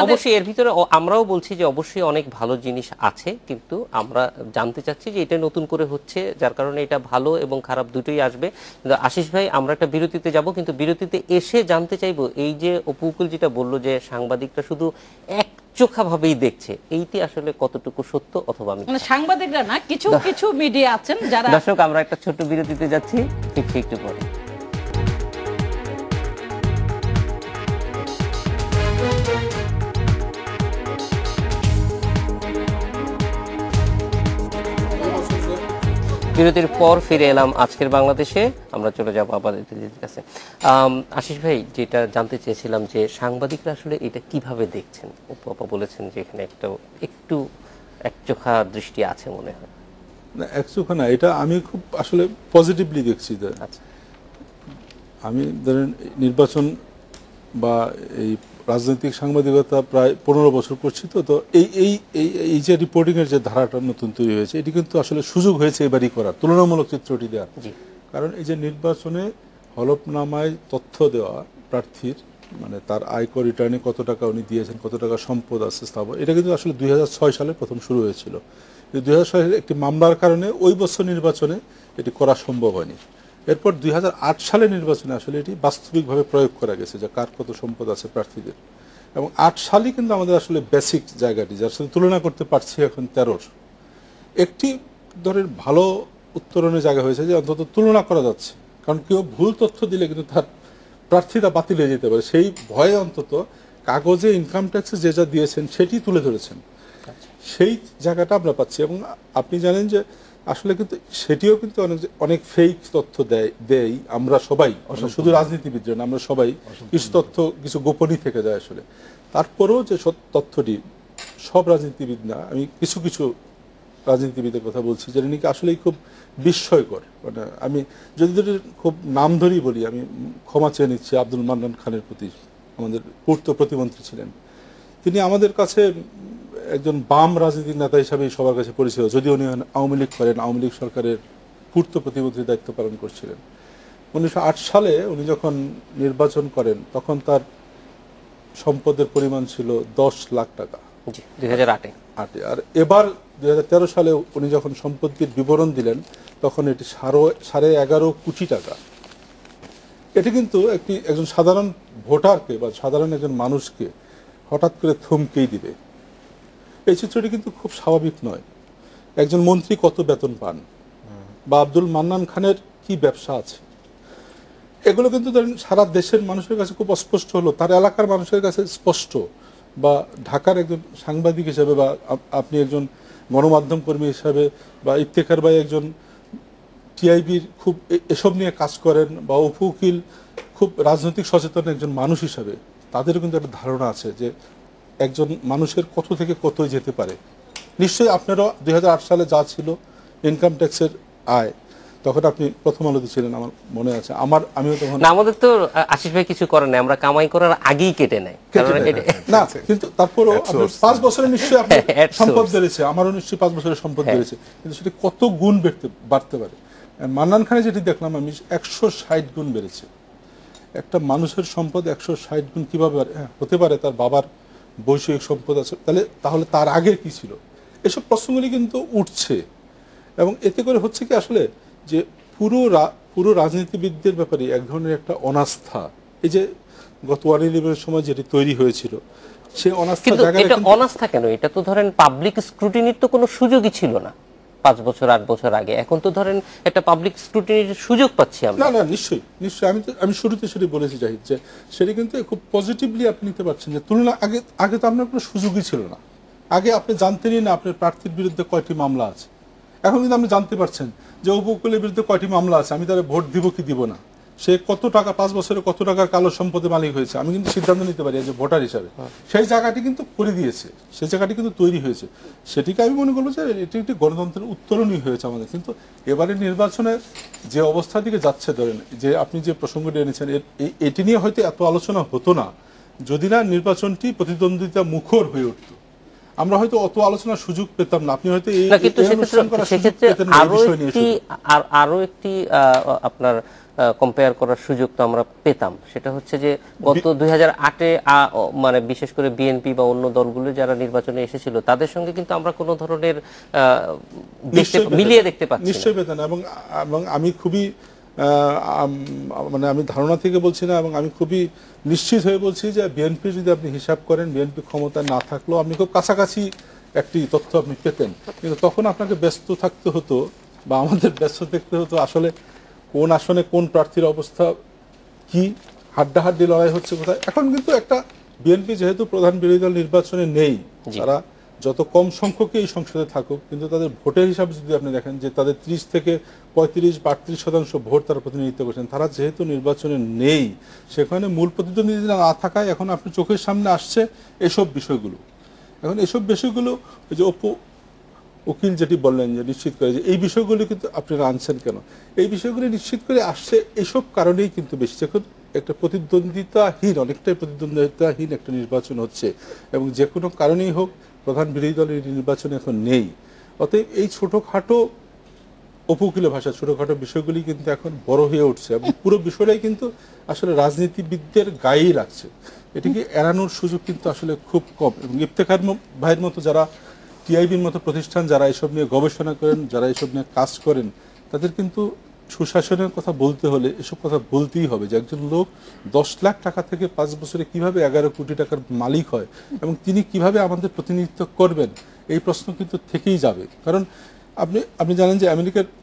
অবশ্যই এর ভিতরে আমরাও বলছি যে অবশ্যই অনেক ভালো জিনিস আছে, কিন্তু আমরা জানতে চাচ্ছি যে এটা নতুন করে হচ্ছে, যার কারণে এটা ভালো এবং খারাপ দুটোই আসবে। কিন্তু আশিস ভাই, আমরা একটা বিরতিতে যাব, কিন্তু বিরতিতে এসে জানতে চাইবো এই যে অপু উকিল যেটা বললো যে সাংবাদিকরা শুধু এক চোখা ভাবেই দেখছে, এইটি আসলে কতটুকু সত্য, অথবা সাংবাদিকরা না, কিছু কিছু মিডিয়া আছেন যারা। দর্শক, আমরা একটা ছোট্ট বিরতিতে যাচ্ছি, ফিরছি একটু পরে। বিরতির পর ফিরে এলাম আজকের বাংলাদেশে। আমরা চলে যাবো আবার দিদির কাছে। আশিস ভাই, যেটা জানতে চেয়েছিলাম যে সাংবাদিকরা আসলে এটা কিভাবে দেখছেন। আপা বলেছেন যে এখানে একটু একচোখা দৃষ্টি আছে মনে হয়। না, একচোখা না, এটা আমি খুব আসলে পজিটিভলি দেখছি। আচ্ছা, আমি ধরেন নির্বাচন বা এই রাজনৈতিক সাংবাদিকতা প্রায় 15 বছর করছি, তো এই যে রিপোর্টিং এর যে ধারাটা নতুন তৈরি হয়েছে, এটি কিন্তু আসলে সুযোগ হয়েছে এবারই করার, তুলনামূলক চিত্রটি দেওয়ার। কারণ এই যে নির্বাচনে হলফনামায় তথ্য দেওয়া প্রার্থীর, মানে তার আয়কর রিটার্নে কত টাকা উনি দিয়েছেন, কত টাকা সম্পদ আছে স্থাবর, এটা কিন্তু আসলে 2006 সালে প্রথম শুরু হয়েছিল। 2006 সালের একটি মামলার কারণে ওই বছর নির্বাচনে এটি করা সম্ভব হয়নি। এরপর 2008 সালে নির্বাচনে আসলে এটি বাস্তবিকভাবে প্রয়োগ করা গেছে যে কার কত সম্পদ আছে প্রার্থীদের, এবং 8 সালই কিন্তু আমাদের আসলে বেসিক জায়গাটি, যার সাথে তুলনা করতে পারছি এখন 13 একটি ধরেন ভালো উত্তরণের জায়গা হয়েছে যে অন্তত তুলনা করা যাচ্ছে। কারণ কেউ ভুল তথ্য দিলে কিন্তু তার প্রার্থীটা বাতিল হয়ে যেতে পারে, সেই ভয়ে অন্তত কাগজে ইনকাম ট্যাক্সে যে যা দিয়েছেন সেটি তুলে ধরেছেন, সেই জায়গাটা আমরা পাচ্ছি। এবং আপনি জানেন যে আসলে কিন্তু সেটিও কিন্তু অনেক ফেক তথ্য দেয় আমরা সবাই, শুধু রাজনীতিবিদরা না, আমরা সবাই কিছু তথ্য কিছু গোপনই থেকে যায় আসলে। তারপরেও যে তথ্যটি সব রাজনীতিবিদ না, আমি কিছু কিছু রাজনীতিবিদের কথা বলছি যেটা নাকি আসলেই খুব বিস্ময়কর। মানে আমি যদি খুব নাম ধরেই বলি, আমি ক্ষমা চেয়ে নিচ্ছি আব্দুল মান্নান খানের প্রতি, আমাদের পূর্ত প্রতিমন্ত্রী ছিলেন। তিনি আমাদের কাছে একজন বাম রাজনীতিক নেতা হিসাবে সবার কাছে পরিচিত, যদিও উনি আওয়ামী লীগ করেন, আওয়ামী লীগ সরকারের পূর্ত প্রতিমন্ত্রীর দায়িত্ব পালন করছিলেন। 1908 সালে উনি যখন নির্বাচন করেন তখন তার সম্পদের পরিমাণ ছিল 10 লাখ টাকা, 2008-এ। আর এবার 2013 সালে উনি যখন সম্পত্তির বিবরণ দিলেন তখন এটি 11.5 কোটি টাকা। এটি কিন্তু একজন সাধারণ ভোটারকে বা সাধারণ একজন মানুষকে হঠাৎ করে থমকেই দিবে। এই চিত্রটি কিন্তু খুব স্বাভাবিক নয়। একজন মন্ত্রী কত বেতন পান, বা আব্দুল মান্নান খানের কি ব্যবসা আছে, এগুলো কিন্তু ধরেন সারা দেশের মানুষের কাছে খুব অস্পষ্ট হলো, তার এলাকার মানুষের কাছে স্পষ্ট। বা ঢাকার একজন সাংবাদিক হিসেবে, বা আপনি একজন গণমাধ্যম কর্মী হিসাবে, বা ইফতেখার ভাই একজন টিআইবির খুব এসব নিয়ে কাজ করেন, বা অপু উকিল খুব রাজনৈতিক সচেতন একজন মানুষ হিসাবে, তাদেরও কিন্তু একটা ধারণা আছে যে একজন মানুষের কত থেকে কতই যেতে পারে। নিশ্চয়ই আপনারা 2008 সালে যা ছিল ইনকাম ট্যাক্সের আয়, তখন আপনি প্রথম আলোতে ছিলেন আমার মনে আছে। আমিও তখন না, আমাদের তো আশিস ভাই কিছু করেন না, আমরা কামাই করার আগেই কেটে নেয় না, কিন্তু তারপরও 5 বছরে নিশ্চয়ই আপনার সম্পদ বেড়েছে, আমারও নিশ্চয়ই 5 বছরের সম্পদ বেড়েছে, কিন্তু সেটা কত গুণ বাড়তে পারে। মান্নান খানে যেটি দেখলাম আমি 160 গুণ বেড়েছে। একটা মানুষের সম্পদ 160 গুণ কিভাবে হতে পারে? তার বাবার বৈষয়িক সম্পদ আছে, তাহলে তার আগে কি ছিল? এসব প্রশ্নগুলি কিন্তু উঠছে এবং এতে করে হচ্ছে কি আসলে যে পুরো রাজনীতিবিদদের ব্যাপারে এক ধরনের একটা অনাস্থা, এই যে গত 1/11 সময় যেটি তৈরি হয়েছিল সেই অনাস্থা জায়গায়। এটা অনাস্থা কেন? এটা তো ধরেন পাবলিক স্ক্রুটিনির তো কোনো সুযোগই ছিল না 5 বছর 8 বছর আগে, এখন তো ধরেন একটা পাবলিক স্ক্রুটিনির সুযোগ পাচ্ছি আমরা। না না, নিশ্চয়ই নিশ্চয়ই, আমি শুরুতে সেটি বলেছি জাহিদ, যে সেটি কিন্তু খুব পজিটিভলি আপনি নিতে পারছেন, যে তুলনা আগে তো আপনার কোনো সুযোগই ছিল না। আগে আপনি জানতেনই না আপনার প্রার্থীর বিরুদ্ধে কয়টি মামলা আছে। এখন কিন্তু আপনি জানতে পারছেন যে উপকূলের বিরুদ্ধে কয়টি মামলা আছে, আমি তারা ভোট দিব কি দিব না, সে কত টাকা 5 বছরে কত টাকার কালো সম্পদের মালিক হয়েছে, আমি কিন্তু সিদ্ধান্ত নিতে পারি যে ভোটার হিসাবে। সেই জায়গাটি কিন্তু করে দিয়েছে, সেই জায়গাটি কিন্তু তৈরি হয়েছে। সেটিকে আমি মনে করবো যে এটি একটি গণতন্ত্রের উত্তরণই হয়েছে আমাদের। কিন্তু এবারে নির্বাচনের যে অবস্থার দিকে যাচ্ছে, ধরেন যে আপনি যে প্রসঙ্গটি এনেছেন, এটি নিয়ে হয়তো এত আলোচনা হতো না যদি না নির্বাচনটি প্রতিদ্বন্দ্বিতা মুখর হয়ে উঠত। আমরা হয়তো অত আলোচনার সুযোগ পেতাম না। আপনি হয়তো আরো একটি আপনার কম্পেয়ার করার সুযোগ তো আমরা পেতাম, সেটা হচ্ছে যে গত 2008-এ মানে বিশেষ করে বিএনপি বা অন্য দলগুলো যারা নির্বাচনে এসেছিল তাদের সঙ্গে কিন্তু আমরা কোনো ধরনের মিলিয়ে দেখতে পাচ্ছি। নিশ্চয়ই পেতাম, এবং আমি খুবই মানে আমি ধারণা থেকে বলছি না, এবং আমি খুবই নিশ্চিত হয়ে বলছি যে বিএনপি যদি আপনি হিসাব করেন, বিএনপি ক্ষমতায় না থাকলেও আপনি খুব কাছাকাছি একটি তথ্য আপনি পেতেন। কিন্তু তখন আপনাকে ব্যস্ত থাকতে হতো, বা আমাদের ব্যস্ত থাকতে হতো আসলে কোন আসনে কোন প্রার্থীর অবস্থা কি, হাড্ডাহাড্ডি লড়াই হচ্ছে কোথায়। এখন কিন্তু একটা বিএনপি যেহেতু প্রধান বিরোধী দল নির্বাচনে নেই, তারা যত কম সংখ্যকই এই সংসদে থাকুক, কিন্তু তাদের ভোটের হিসাবে যদি আপনি দেখেন যে তাদের 30 থেকে 35-32% ভোট তারা প্রতিনিধিত্ব করছেন, তারা যেহেতু নির্বাচনে নেই, সেখানে মূল প্রতিদ্বন্দ্বিতা না থাকায় এখন আপনার চোখের সামনে আসছে এসব বিষয়গুলো। এখন এসব বিষয়গুলো ওই যে উকিল যেটি বললেন যে নিশ্চিত করে, যে এই বিষয়গুলো কিন্তু আপনারা আনছেন কেন, এই বিষয়গুলি নিশ্চিত করে আসছে এসব কারণেই কিন্তু বেশি। এখন একটা প্রতিদ্বন্দ্বিতাহীন, অনেকটাই প্রতিদ্বন্দ্বিতাহীন একটা নির্বাচন হচ্ছে, এবং যে কোনো কারণেই হোক প্রধান বিরোধী দলের নির্বাচন এখন নেই। অতএব এই ছোটোখাটো উপকূলীয় ভাষা, ছোটোখাটো বিষয়গুলি কিন্তু এখন বড় হয়ে উঠছে, এবং পুরো বিষয়টাই কিন্তু আসলে রাজনীতিবিদদের গায়েই লাগছে। এটিকে এড়ানোর সুযোগ কিন্তু আসলে খুব কম। এবং ইফতেখার ভাইয়ের মতো যারা, টিআইবির মতো প্রতিষ্ঠান যারা এসব নিয়ে গবেষণা করেন, যারা এসব নিয়ে কাজ করেন, তাদের কিন্তু সুশাসনের কথা বলতে হলে এসব কথা বলতেই হবে, যে একজন লোক 10 লাখ টাকা থেকে 5 বছরে কিভাবে 11 কোটি টাকার মালিক হয়, এবং তিনি কিভাবে আমাদের প্রতিনিধিত্ব করবেন, এই প্রশ্ন কিন্তু থেকেই যাবে। কারণ আপনি জানেন যে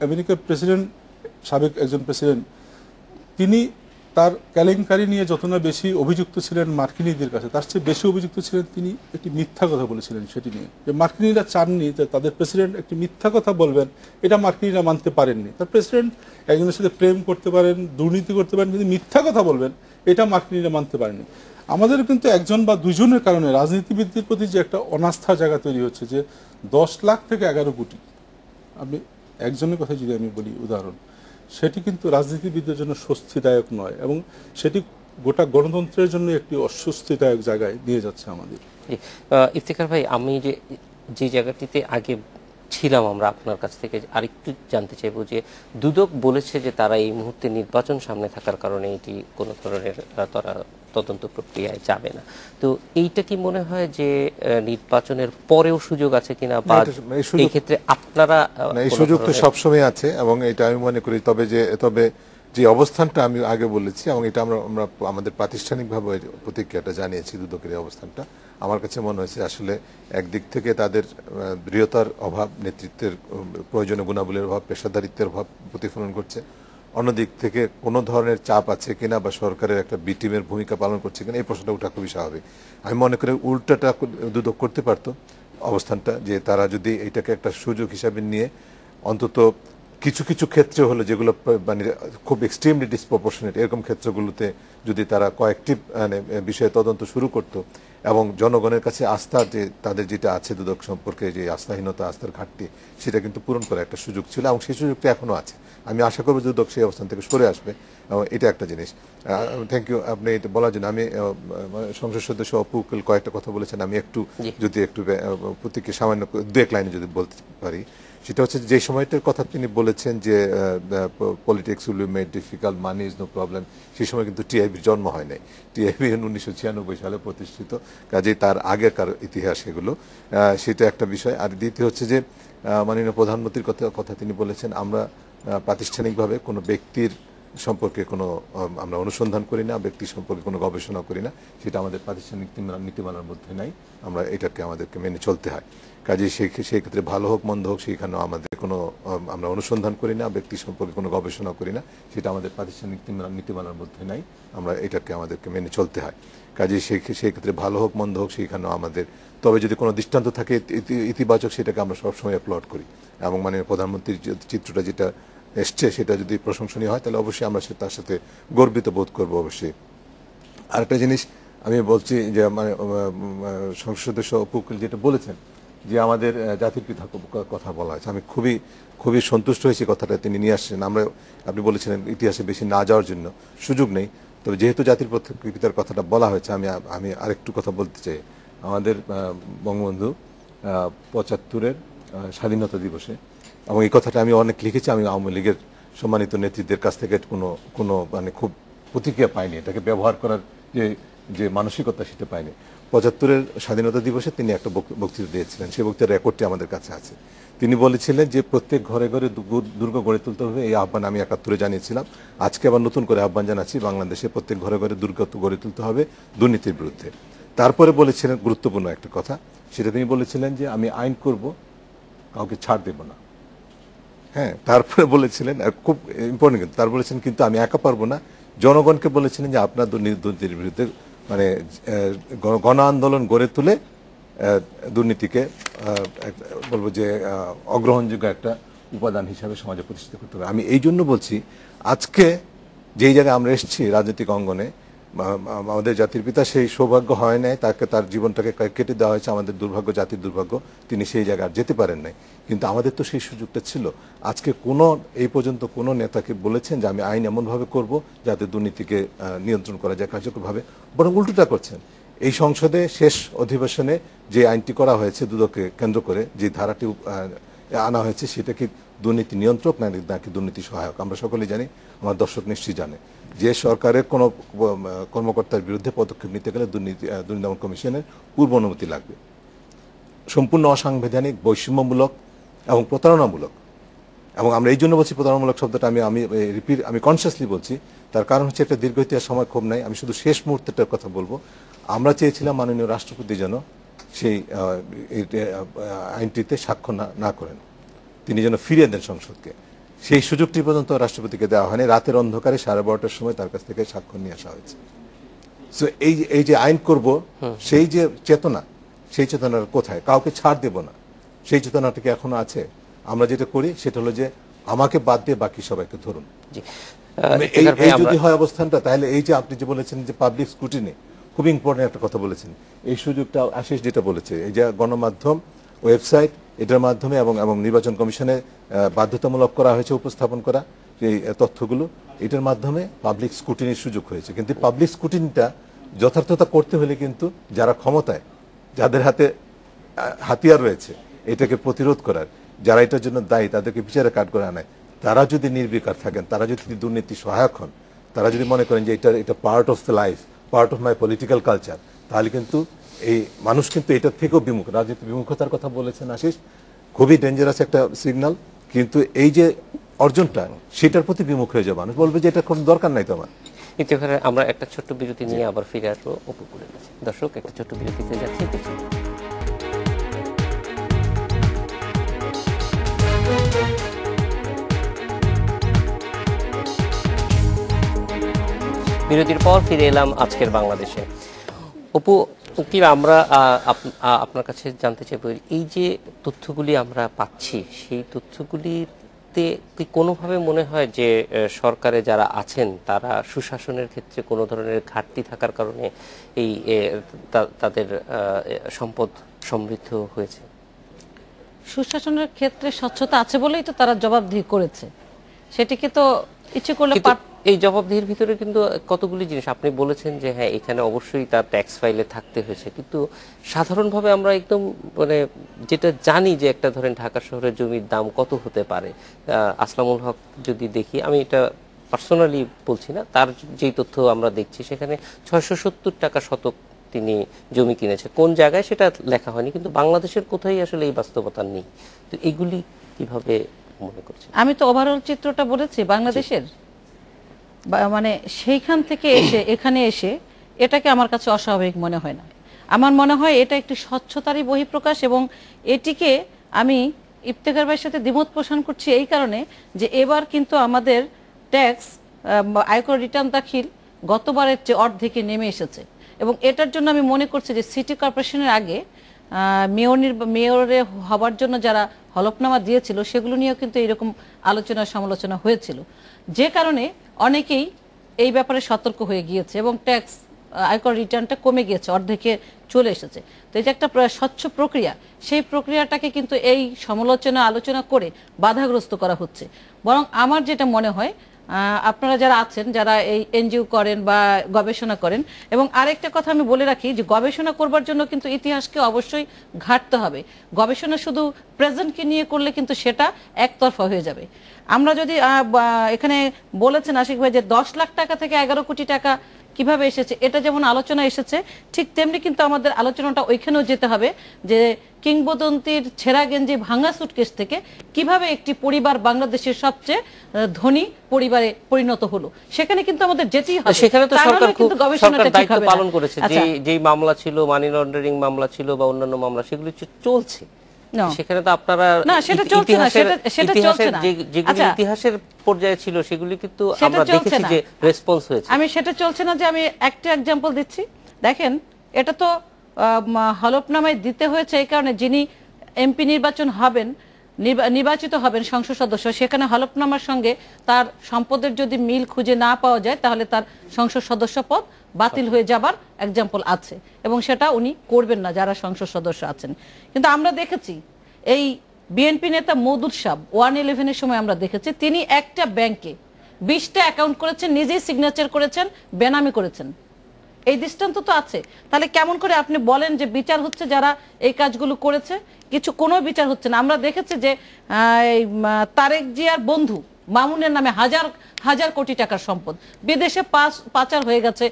আমেরিকার প্রেসিডেন্ট, সাবেক একজন প্রেসিডেন্ট, তিনি তার কেলেঙ্কারি নিয়ে যত না বেশি অভিযুক্ত ছিলেন মার্কিনীদের কাছে, তার চেয়ে বেশি অভিযুক্ত ছিলেন তিনি একটি মিথ্যা কথা বলেছিলেন সেটি নিয়ে, যে মার্কিনীরা চাননি যে তাদের প্রেসিডেন্ট একটি মিথ্যা কথা বলবেন, এটা মার্কিনীরা মানতে পারেননি। তার প্রেসিডেন্ট একজনের সাথে প্রেম করতে পারেন, দুর্নীতি করতে পারেন, কিন্তু মিথ্যা কথা বলবেন এটা মার্কিনীরা মানতে পারেনি। আমাদের কিন্তু একজন বা দুজনের কারণে রাজনীতিবিদদের প্রতি যে একটা অনাস্থা জায়গা তৈরি হচ্ছে, যে 10 লাখ থেকে 11 কোটি, আমি একজনের কথা যদি আমি বলি উদাহরণ, সেটি কিন্তু রাজনীতিবিদদের জন্য স্বস্তিদায়ক নয়, এবং সেটি গোটা গণতন্ত্রের জন্য একটি অস্বস্তিদায়ক জায়গায় নিয়ে যাচ্ছে আমাদের। ইফতিখার ভাই, আমি যে জায়গাটিতে আগে ছিলাম আমরা আপনার কাছ থেকে আরেকটু জানতে চাইবো, যে দুদক বলেছে যে তারা এই মুহূর্তে নির্বাচন সামনে থাকার কারণে এটি কোনো ধরনের তারা তদন্ত প্রক্রিয়ায় যাবে না। তো এইটা কি মনে হয় যে নির্বাচনের পরেও সুযোগ আছে কিনা, বা এই ক্ষেত্রে আপনারা? এই সুযোগ তো সবসময় আছে, এবং এটা আমি মনে করি। তবে যে অবস্থানটা আমি আগে বলেছি, এবং এটা আমরা আমাদের প্রাতিষ্ঠানিকভাবে প্রতিক্রিয়াটা জানিয়েছি দুদকের এই অবস্থানটা, আমার কাছে মনে হয়েছে আসলে একদিক থেকে তাদের দৃঢ়তার অভাব, নেতৃত্বের প্রয়োজনীয় গুণাবলীর অভাব, পেশাদারিত্বের অভাব প্রতিফলন করছে। অন্যদিক থেকে কোনো ধরনের চাপ আছে কিনা, বা সরকারের একটা বি টিমের ভূমিকা পালন করছে কিনা, এই প্রশ্নটা ওঠা খুবই স্বাভাবিক। আমি মনে করি উল্টাটা দুদক করতে পারতো অবস্থানটা, যে তারা যদি এটাকে একটা সুযোগ হিসাবে নিয়ে অন্তত কিছু কিছু ক্ষেত্রে হলো, যেগুলো মানে খুব এক্সট্রিমলি ডিসপ্রপোর্শনেট, এরকম ক্ষেত্রগুলোতে যদি তারা কয়েকটি বিষয়ে তদন্ত শুরু করতো, এবং জনগণের কাছে আস্থা যে তাদের যেটা আছে দুদক সম্পর্কে যে আস্থাহীনতা, আস্থার ঘাটতি, সেটা কিন্তু পূরণ করার একটা সুযোগ ছিল এবং সেই সুযোগটা এখনো আছে। আমি আশা করবো দুদক সেই অবস্থান থেকে সরে আসবে, এটা একটা জিনিস। থ্যাংক ইউ আপনি এটা বলার জন্য। আমি সংসদ সদস্য অপু উকিল কয়েকটা কথা বলেছেন, আমি একটু যদি একটু প্রত্যেককে সামান্য 2-1 লাইনে যদি বলতে পারি, সেটা হচ্ছে যে সময়টার কথা তিনি বলেছেন যে politics will be made difficult, money is no problem, সেই সময় কিন্তু টিআইবির জন্ম হয় নাই। টিআইবি 1996 সালে প্রতিষ্ঠিত, কাজেই তার আগেকার ইতিহাস এগুলো, সেটা একটা বিষয়। আর দ্বিতীয় হচ্ছে যে মাননীয় প্রধানমন্ত্রীর কথা তিনি বলেছেন, আমরা প্রাতিষ্ঠানিকভাবে কোনো ব্যক্তির সম্পর্কে কোনো আমরা অনুসন্ধান করি না, ব্যক্তি সম্পর্কে কোনো গবেষণা করি না, সেটা আমাদের প্রাতিষ্ঠানিক নীতিমালার মধ্যে নাই, আমরা এটাকে আমাদেরকে মেনে চলতে হয়। কাজেই সেই ক্ষেত্রে ভালো হোক মন্দ হোক, সেইখানেও আমাদের কোনো আমরা অনুসন্ধান করি না, ব্যক্তি সম্পর্কে কোনো গবেষণা করি না, সেটা আমাদের প্রাতিষ্ঠানিক নীতিমালার মধ্যে নাই, আমরা এটাকে আমাদেরকে মেনে চলতে হয়। কাজেই সেই ক্ষেত্রে ভালো হোক মন্দ হোক, সেইখানেও আমাদের, তবে যদি কোনো দৃষ্টান্ত থাকে ইতিবাচক, সেটাকে আমরা সবসময় অ্যাপ্লড করি। এবং মানে প্রধানমন্ত্রীর চিত্রটা যেটা এসছে সেটা যদি প্রশংসনীয় হয়, তাহলে অবশ্যই আমরা তার সাথে গর্বিত বোধ করবো অবশ্যই। আরেকটা জিনিস আমি বলছি যে মানে সংসদ সদস্য অপু উকিল যেটা বলেছেন যে আমাদের জাতির পিতা কথা বলা হয়েছে, আমি খুবই সন্তুষ্ট হয়েছি কথাটা তিনি নিয়ে আসছেন। আপনি বলেছিলেন ইতিহাসে বেশি না যাওয়ার জন্য, সুযোগ নেই, তবে যেহেতু জাতির পিতার কথাটা বলা হয়েছে, আমি আরেকটু কথা বলতে চাই। আমাদের বঙ্গবন্ধু 75-এর স্বাধীনতা দিবসে, এবং এই কথাটা আমি অনেক লিখেছি, আমি আওয়ামী লীগের সম্মানিত নেতৃত্বের কাছ থেকে কোনো মানে খুব প্রতিক্রিয়া পাইনি, এটাকে ব্যবহার করার যে মানসিকতা সেটা পাইনি। 75-এর স্বাধীনতা দিবসে তিনি একটা বক্তৃতা দিয়েছিলেন, সেই বক্তৃতার রেকর্ডটি আমাদের কাছে আছে। তিনি বলেছিলেন যে প্রত্যেক ঘরে ঘরে দুর্গ গড়ে তুলতে হবে, এই আহ্বান আমি 71-এ জানিয়েছিলাম, আজকে আবার নতুন করে আহ্বান জানাচ্ছি, বাংলাদেশে প্রত্যেক ঘরে ঘরে দুর্গ গড়ে তুলতে হবে দুর্নীতির বিরুদ্ধে। তারপরে বলেছিলেন গুরুত্বপূর্ণ একটা কথা, সেটা তিনি বলেছিলেন যে আমি আইন করব, কাউকে ছাড় দেব না। হ্যাঁ, তারপরে বলেছিলেন, খুব ইম্পর্টেন্ট, কিন্তু তার বলেছেন কিন্তু আমি একা পারবো না, জনগণকে বলেছিলেন যে আপনার দুর্নীতির বিরুদ্ধে মানে গণ আন্দোলন গড়ে তুলে দুর্নীতিকে বলবো যে অগ্রহণযোগ্য একটা উপাদান হিসাবে সমাজে প্রতিষ্ঠিত করতে হবে। আমি এই জন্য বলছি, আজকে যেই জায়গায় আমরা এসেছি রাজনৈতিক অঙ্গনে, আমাদের জাতির পিতা সেই সৌভাগ্য হয় নাই, তার জীবনটাকে কেটে দেওয়া হয়েছে, আমাদের দুর্ভাগ্য, জাতির দুর্ভাগ্য, তিনি সেই জায়গায় আর যেতে পারেন নাই, কিন্তু আমাদের তো সেই সুযোগটা ছিল। আজকে এই পর্যন্ত কোনো নেতাকে বলেছেন যে আমি আইন এমনভাবে করব যাতে দুর্নীতিকে নিয়ন্ত্রণ করা যায় কার্যকরভাবে, বরং উল্টোটা করছেন। এই সংসদে শেষ অধিবেশনে যে আইনটি করা হয়েছে দুদককে কেন্দ্র করে, যে ধারাটি আনা হয়েছে, সেটা কি দুর্নীতি নিয়ন্ত্রক নাকি দুর্নীতি সহায়ক? আমরা সকলেই জানি, আমার দর্শক নিশ্চয়ই জানে, যে সরকারের কোনো কর্মকর্তার বিরুদ্ধে পদক্ষেপ নিতে গেলে দুর্নীতি দমন কমিশনের পূর্ব অনুমতি লাগবে। সম্পূর্ণ অসাংবিধানিক, বৈষম্যমূলক এবং প্রতারণামূলক। এবং আমরা এই জন্য বলছি প্রতারণামূলক শব্দটা, আমি কনসিয়াসলি বলছি, তার কারণ হচ্ছে একটা দীর্ঘ ইতিহাস, সময় খুব নাই, আমি শুধু শেষ মুহূর্তেটার কথা বলবো। আমরা চেয়েছিলাম মাননীয় রাষ্ট্রপতি যেন সেই আইনটিতে স্বাক্ষর না করেন, তিনি যেন ফিরিয়ে দেন সংসদকে। সেই সুযোগটি পর্যন্ত রাষ্ট্রপতিকে দেওয়া হয়নি, রাতের অন্ধকারে 12:30টার সময় তার কাছ থেকে স্বাক্ষর নিয়ে আসা হয়েছে। সো এই যে আইন করব, সেই যে চেতনা, সেই চেতনার কোথায়? কাউকে ছাড় দেব না, সেই চেতনাটা কি এখনো আছে? আমরা যেটা করি সেটা হলো যে আমাকে বাদ দিয়ে বাকি সবাইকে ধরুন। এই যদি হয় অবস্থানটা, তাহলে এই যে আপনি যে বলেছেন যে পাবলিক স্ক্রুটিনি, খুব ইম্পর্টেন্ট একটা কথা বলেছেন, এই সুযোগটা আশিস যেটা বলেছে, এই যে গণমাধ্যম, ওয়েবসাইট, এটার মাধ্যমে এবং নির্বাচন কমিশনে বাধ্যতামূলক করা হয়েছে উপস্থাপন করা এই তথ্যগুলো, এটার মাধ্যমে পাবলিক স্ক্রুটিনির সুযোগ হয়েছে। কিন্তু পাবলিক স্ক্রুটিনিটা যথার্থতা করতে হলে কিন্তু যারা ক্ষমতায়, যাদের হাতে হাতিয়ার রয়েছে এটাকে প্রতিরোধ করার, যারা এটার জন্য দায়ী, তাদেরকে বিচারে কাঠ করে আনায়, তারা যদি নির্বিকার থাকেন, তারা যদি দুর্নীতি সহায়ক হন, তারা যদি মনে করেন যে এটা part of the life, part of my political culture, তাহলে কিন্তু এই মানুষ কিন্তু এটার থেকেও বিমুখ। রাজনীতি বিমুখতার কথা বলেছেন আশিস, খুবই ডেঞ্জারাস একটা সিগন্যাল, কিন্তু এই যে অর্জনটা, সেটার প্রতি বিমুখ হয়ে যাবে মানুষ, বলবে যে এটা কোনো দরকার নাই তোমার। ইতিহারে আমরা একটা ছোট্ট বিরতি নিয়ে আবার ফিরে আসবো উপকূলের কাছে। দর্শক, একটা ছোট্ট বিরতিতে যাচ্ছি। বিরতির পর ফিরে এলাম আজকের বাংলাদেশে। অপু উকিল, আমরা আপনার কাছে জানতে চাইব, এই যে তথ্যগুলি আমরা পাচ্ছি, সেই তথ্যগুলির এতে কি কোনোভাবে মনে হয় যে সরকারে যারা আছেন তারা সুশাসনের ক্ষেত্রে কোনো ধরনের ঘাটতি থাকার কারণে এই তাদের সম্পদ সমৃদ্ধ হয়েছে? সুশাসনের ক্ষেত্রে স্বচ্ছতা আছে বলেই তো তারা জবাবদিহি করেছে, সেটিকে তো ইচ্ছে করলে এই জবাবদিহির ভিতরে কিন্তু কতগুলি জিনিস আপনি বলেছেন যে হ্যাঁ এখানে অবশ্যই তার ট্যাক্স ফাইলে থাকতে হয়েছে, কিন্তু সাধারণভাবে আমরা একদম মানে যেটা জানি যে একটা ধরেন ঢাকা শহরের জমির দাম কত হতে পারে, আসলামুল হক যদি দেখি, আমি এটা পার্সোনালি বলছি না, তার যেই তথ্য আমরা দেখছি সেখানে 670 টাকা শতক তিনি জমি কিনেছে। কোন জায়গায় সেটা লেখা হয়নি, কিন্তু বাংলাদেশের কোথায় আসলে এই বাস্তবতা নেই। তো এগুলি কিভাবে মনে করছেন? আমি তো ওভারঅল চিত্রটা বলেছি বাংলাদেশের, মানে সেইখান থেকে এসে এখানে এসে এটাকে আমার কাছে অস্বাভাবিক মনে হয় না। আমার মনে হয় এটা একটি স্বচ্ছতারই বহিঃপ্রকাশ, এবং এটিকে আমি ইফতেখার ভাইয়ের সাথে দ্বিমত পোষণ করছি এই কারণে যে এবার কিন্তু আমাদের ট্যাক্স আয়কর রিটার্ন দাখিল গতবারের চেয়ে অর্ধেকে নেমে এসেছে, এবং এটার জন্য আমি মনে করছি যে সিটি কর্পোরেশনের আগে মেয়রে হবার জন্য যারা হলফনামা দিয়েছিল সেগুলো নিয়েও কিন্তু এরকম আলোচনা সমালোচনা হয়েছিল, যে কারণে অনেকেই এই ব্যাপারে সতর্ক হয়ে গিয়েছে এবং ট্যাক্স আয়কর রিটার্নটা কমে গিয়েছে, অর্ধেকে চলে এসেছে। তো এটা একটা স্বচ্ছ প্রক্রিয়া, সেই প্রক্রিয়াটাকে কিন্তু এই সমালোচনা আলোচনা করে বাধাগ্রস্ত করা হচ্ছে। বরং আমার যেটা মনে হয়, আপনারা যারা আছেন, যারা এই এনজিও করেন বা গবেষণা করেন, এবং আরেকটা কথা আমি বলে রাখি যে গবেষণা করবার জন্য কিন্তু ইতিহাসকে অবশ্যই ঘাঁটতে হবে। গবেষণা শুধু প্রেজেন্টকে নিয়ে করলে কিন্তু সেটা একতরফা হয়ে যাবে। আমরা যদি এখানে বলেছেন আশিক ভাই যে 10 লাখ টাকা থেকে 11 কোটি টাকা কিভাবে এসেছে, এটা যেমন আলোচনা এসেছে, ঠিক তেমনি কিন্তু আমাদের আলোচনাটা ওইখানেও যেতে হবে যে কিংবদন্তির ছেঁড়া গেঞ্জি ভাঙা সুটকেস থেকে কিভাবে একটি পরিবার বাংলাদেশের সবচেয়ে ধনী পরিবারে পরিণত হলো, সেখানে কিন্তু আমাদের যেতেই হবে। সেখানে তো সরকার খুব সরকার দায়িত্ব পালন করেছে, যেই মামলা ছিল, মানি লন্ডারিং মামলা ছিল বা অন্যান্য মামলা, সেগুলো চলছে। সেখানে তো আপনারা যেগুলি ইতিহাসের পর্যায়ে ছিল সেগুলি কিন্তু আমরা দেখেছি যে রেসপন্স হয়েছে। আমি সেটা চলছে না যে আমি একটা এক্সাম্পল দিচ্ছি। দেখেন, এটা তো হলফনামায় দিতে হয়েছে এই কারণে যিনি এমপি নির্বাচন হবেন, নির্বাচিত হবেন সংসদ সদস্য, সেখানে হলফনামার সঙ্গে তার সম্পদের যদি মিল খুঁজে না পাওয়া যায় তাহলে তার সংসদ সদস্য পদ বাতিল হয়ে যাবার এক্সাম্পল আছে, এবং সেটা উনি করবেন না যারা সংসদ সদস্য আছেন। কিন্তু আমরা দেখেছি এই বিএনপি নেতা মওদুদ সাহেব 111-এর সময় আমরা দেখেছি তিনি একটা ব্যাংকে 20টা অ্যাকাউন্ট করেছেন, নিজেই সিগনেচার করেছেন, বেনামি করেছেন। এই দৃষ্টান্ত তো আছে। তাহলে কেমন করে আপনি বলেন যে বিচার হচ্ছে যারা এই কাজগুলো করেছে? কোনো বিচার হচ্ছে না। আমরা দেখেছি যে তারেক জিয়ার বন্ধু মামুনের নামে হাজার হাজার কোটি টাকার সম্পদ বিদেশে পাচার হয়ে গেছে,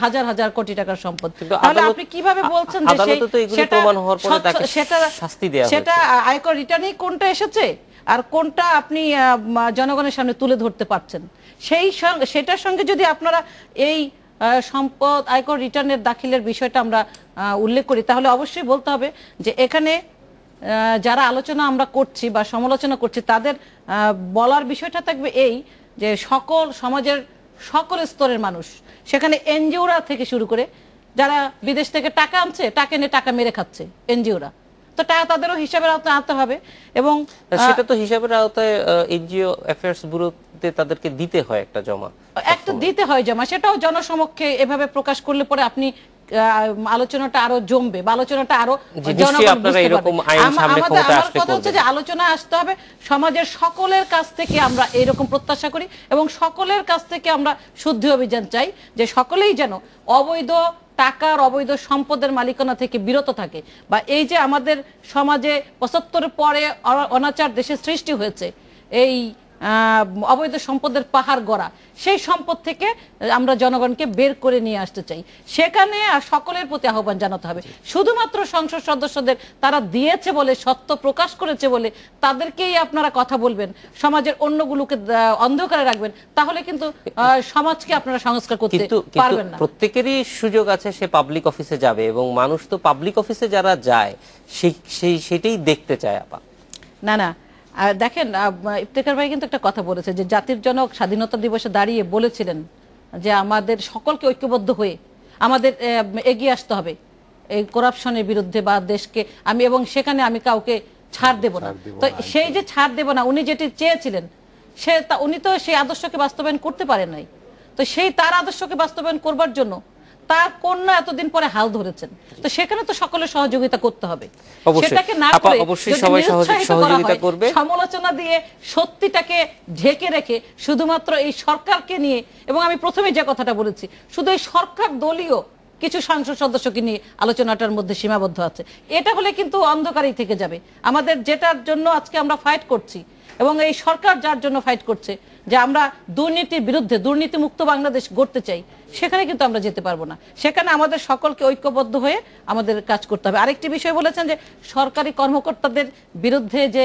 হাজার হাজার কোটি টাকার সম্পদ। তাহলে আপনি কিভাবে বলছেন যে সেটা আয়কর রিটার্নেই কোনটা এসেছে আর কোনটা আপনি জনগণের সামনে তুলে ধরতে পারছেন? সেটার সঙ্গে যদি আপনারা এই সম্পদ আয়কর রিটার্নের দাখিলের বিষয়টা আমরা উল্লেখ করি, তাহলে অবশ্যই বলতে হবে যে এখানে যারা আলোচনা আমরা করছি বা সমালোচনা করছি তাদের বলার বিষয়টা থাকবে এই যে সমাজের সকল স্তরের মানুষ, সেখানে এনজিওরা থেকে শুরু করে যারা বিদেশ থেকে টাকা আনছে, টাকা এনে টাকা মেরে খাচ্ছে এনজিওরা, তো তাদেরও হিসাবের আওতায় আনতে হবে। এবং সেটা তো হিসাবের আওতায় এনজিও অ্যাফেয়ার্স ব্যুরোতে তাদেরকে দিতে হয় একটা জমা, সেটাও জনসমক্ষে এভাবে প্রকাশ করলে পরে আপনি আলোচনাটা আরো জমবে বা আলোচনাটা আরো আলোচনা আসতে হবে সমাজের সকলের কাছ থেকে। আমরা এরকম প্রত্যাশা করি এবং সকলের কাছ থেকে আমরা শুদ্ধি অভিযান চাই যে সকলেই যেন অবৈধ টাকার অবৈধ সম্পদের মালিকানা থেকে বিরত থাকে। বা এই যে আমাদের সমাজে 75-এর পরে অনাচার দেশে সৃষ্টি হয়েছে, এই অবৈধ সম্পদের পাহাড় গড়া, সেই সম্পদ থেকে আমরা জনগণকে বের করে নিয়ে আসতে চাই। সেখানে সকলের প্রতি আহ্বান জানাতে হবে। শুধুমাত্র সংসদ সদস্যদের তারা দিয়েছে বলে, সত্য প্রকাশ করেছে বলে তাদেরকেই আপনারা কথা বলবেন, সমাজের অন্যগুলোকে অন্ধকারে রাখবেন, তাহলে কিন্তু সমাজকে আপনারা সংস্কার করতে পারবেন না। প্রত্যেকেরই সুযোগ আছে সে পাবলিক অফিসে যাবে, এবং মানুষ তো পাবলিক অফিসে যারা যায় সেটাই দেখতে চায়। আপা না আর দেখেন, ইফতেখার ভাই কিন্তু একটা কথা বলেছে যে জাতির জনক স্বাধীনতা দিবসে দাঁড়িয়ে বলেছিলেন যে আমাদের সকলকে ঐক্যবদ্ধ হয়ে আমাদের এগিয়ে আসতে হবে এই করাপশনের বিরুদ্ধে বা দেশকে এবং সেখানে আমি কাউকে ছাড় দেব না। তো সেই যে ছাড় দেব না, উনি যেটি চেয়েছিলেন উনি তো সেই আদর্শকে বাস্তবায়ন করতে পারেন নাই। তো সেই তার আদর্শকে বাস্তবায়ন করবার জন্য তার কন্যা এতদিন পরে হাল ধরেছেন, তো সেখানে তো সকলের সহযোগিতা করতে হবে। সেটাকে না করে সমালোচনা দিয়ে সত্যিটাকে ঢেকে রেখে শুধুমাত্র এই সরকারকে নিয়ে, এবং আমি প্রথমে যে কথাটা বলেছি, শুধু এই সরকার দলীয় কিছু সংসদ সদস্যকে নিয়ে আলোচনাটার মধ্যে সীমাবদ্ধ আছে, এটা হলে কিন্তু অন্ধকারেই থেকে যাবে। আমাদের যেটার জন্য আজকে আমরা ফাইট করছি, এবং এই সরকার যার জন্য ফাইট করছে, যে আমরা দুর্নীতির বিরুদ্ধে দুর্নীতি মুক্ত বাংলাদেশ গড়তে চাই, সেখানে কিন্তু আমরা যেতে পারবো না। সেখানে আমাদের সকলকে ঐক্যবদ্ধ হয়ে আমাদের কাজ করতে হবে। আরেকটি বিষয় বলেছেন যে সরকারি কর্মকর্তাদের বিরুদ্ধে যে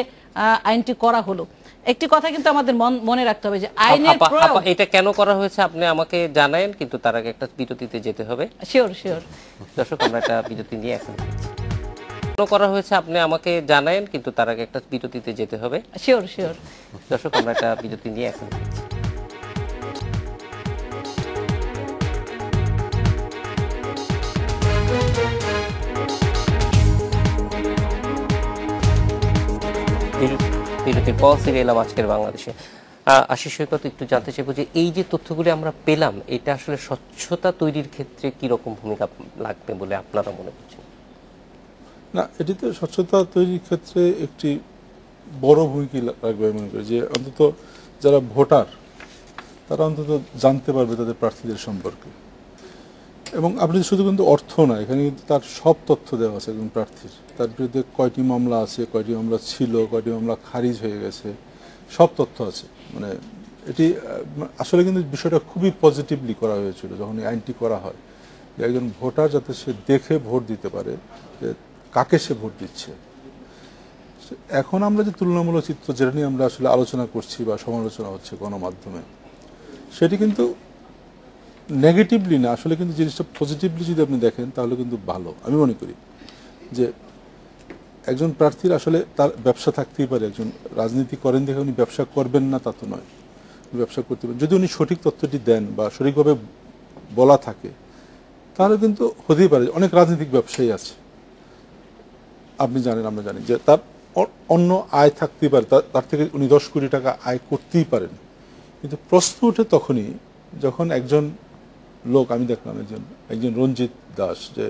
আইনটি করা হলো, একটি কথা কিন্তু আমাদের মনে রাখতে হবে যে আইনের প্রয়োগ এটা কেন করা হয়েছে আপনি আমাকে জানায়েন, কিন্তু তার আগে একটা বিরতিতে যেতে হবে। শিওর শিওর দর্শক, আমরা একটা বিরতি নিয়ে এখন করা হয়েছে আপনি আমাকে জানায়েন, কিন্তু তার আগে একটা বিরতিতে যেতে হবে। শিওর শিওর দর্শক, আমরা একটা বিরতি নিয়ে এখন বিরতির পর ফিরে এলাম আজকের বাংলাদেশে। আশিস সৈকত, একটু জানতে চাইবো যে এই যে তথ্যগুলি আমরা পেলাম, এটা আসলে স্বচ্ছতা তৈরির ক্ষেত্রে কি রকম ভূমিকা লাগবে বলে আপনারা মনে করছেন? না, এটিতে স্বচ্ছতা তৈরির ক্ষেত্রে একটি বড় ভূমিকা রাখবে মনে করি, যে অন্তত যারা ভোটার তারা অন্তত জানতে পারবে তাদের প্রার্থীদের সম্পর্কে। এবং আপনি শুধু কিন্তু অর্থ না, এখানে কিন্তু তার সব তথ্য দেওয়া আছে একজন প্রার্থীর, তার বিরুদ্ধে কয়টি মামলা আছে, কয়টি মামলা ছিল, কয়টি মামলা খারিজ হয়ে গেছে, সব তথ্য আছে। মানে এটি আসলে কিন্তু বিষয়টা খুবই পজিটিভলি করা হয়েছিল যখন এই আইনটি করা হয়, যে একজন ভোটার যাতে সে দেখে ভোট দিতে পারে যে কাকে সে ভোট দিচ্ছে। এখন আমরা যে তুলনামূলক চিত্র যেটা নিয়ে আমরা আসলে আলোচনা করছি বা সমালোচনা হচ্ছে গণমাধ্যমে, সেটি কিন্তু নেগেটিভলি না, আসলে কিন্তু জিনিসটা পজিটিভলি যদি আপনি দেখেন তাহলে কিন্তু ভালো। আমি মনে করি যে একজন প্রার্থীর আসলে তার ব্যবসা থাকতেই পারে, একজন রাজনীতি করেন দেখে উনি ব্যবসা করবেন না তা তো নয়, ব্যবসা করতে পারেন যদি উনি সঠিক তথ্যটি দেন বা সঠিকভাবে বলা থাকে, তাহলে কিন্তু হতেই পারে। অনেক রাজনৈতিক ব্যবসায়ী আছে, আপনি জানেন, আমরা জানি যে তার অন্য আয় থাকতেই পারে, তার থেকে উনি 10 কোটি টাকা আয় করতেই পারেন। কিন্তু প্রশ্ন ওঠে তখনই যখন একজন লোক, আমি দেখলাম একজন রঞ্জিত দাস, যে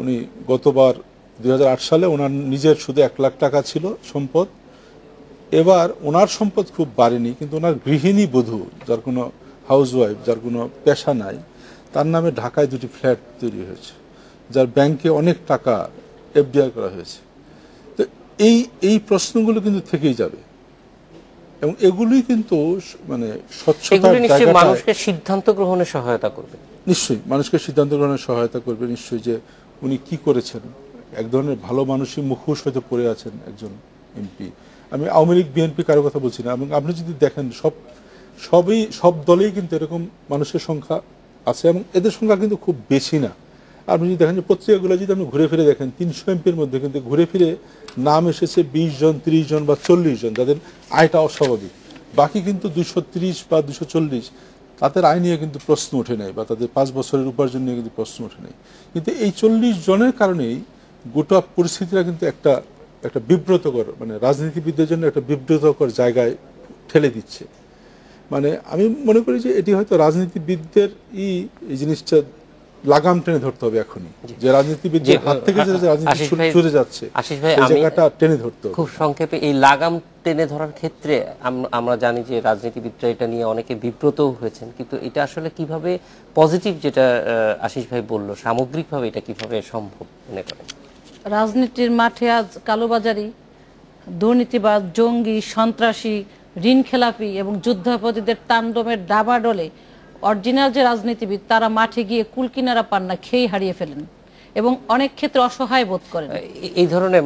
উনি গতবার 2008 সালে ওনার নিজের শুধু 1 লাখ টাকা ছিল সম্পদ, এবার ওনার সম্পদ খুব বাড়েনি, কিন্তু ওনার গৃহিণী বধূ, যার কোনো হাউসওয়াইফ, যার কোনো পেশা নাই, তার নামে ঢাকায় 2টি ফ্ল্যাট তৈরি হয়েছে, যার ব্যাংকে অনেক টাকা এফডিআর করা হয়েছে। তো এই প্রশ্নগুলো কিন্তু থেকেই যাবে, এবং এগুলোই কিন্তু মানে স্বচ্ছতার জায়গাটা মানুষকে সিদ্ধান্ত গ্রহণে সহায়তা করবে। নিশ্চয়ই মানুষকে সিদ্ধান্ত গ্রহণে সহায়তা করবে, নিশ্চয়ই, যে উনি কি করেছেন। এক ধরনের ভালো মানুষই মুখোশ হয়তো পড়ে আছেন একজন এমপি। আমি আওয়ামী লীগ বিএনপি কারো কথা বলছি না, এবং আপনি যদি দেখেন সব দলেই কিন্তু এরকম মানুষের সংখ্যা আছে, এবং এদের সংখ্যা কিন্তু খুব বেশি না। আপনি যদি দেখেন যে পত্রিকাগুলো যদি আপনি ঘুরে ফিরে দেখেন, 300 এমপির মধ্যে কিন্তু ঘুরে ফিরে নাম এসেছে 20 জন, 30 জন বা 40 জন, যাদের আয়টা অস্বাভাবিক। বাকি কিন্তু 230 বা 240, তাদের আয় নিয়ে কিন্তু প্রশ্ন ওঠে নাই, বা তাদের 5 বছরের উপার্জন নিয়ে কিন্তু প্রশ্ন ওঠে নাই। কিন্তু এই 40 জনের কারণেই গোটা পরিস্থিতিটা কিন্তু একটা বিব্রতকর, মানে রাজনীতিবিদদের জন্য একটা বিব্রতকর জায়গায় ঠেলে দিচ্ছে। মানে আমি মনে করি যে এটি হয়তো রাজনীতিবিদদের এই জিনিসটা লাগাম টেনে ধরতে হবে এখনই, যে রাজনীতিবিদদের হাত থেকে যে রাজনীতি সরে যাচ্ছে, আশিস ভাই, এই জায়গাটা টেনে ধরতে হবে। খুব সংক্ষেপে, এই লাগাম টেনে ধরার ক্ষেত্রে আমরা জানি যে রাজনীতিবিদরা এটা নিয়ে অনেকে বিব্রতও হয়েছেন, কিন্তু এটা আসলে কিভাবে পজিটিভ, যেটা আশিস ভাই বলল, সামগ্রিকভাবে এটা কিভাবে সম্ভব মনে করেন? রাজনীতির মাঠে আজ কালোবাজারি, দুর্নীতিবাজ, জঙ্গি, সন্ত্রাসী, ঋণ খেলাপি এবং যুদ্ধাপরাধীদের তাণ্ডবের ডামাডোলে অরিজিনাল যে রাজনীতিবিদ, তারা মাঠে গিয়ে কুলকিনারা পান না, খেয়ে হারিয়ে ফেলেন এবং অনেক ক্ষেত্রে অসহায় বোধ করেন। এই ধরনের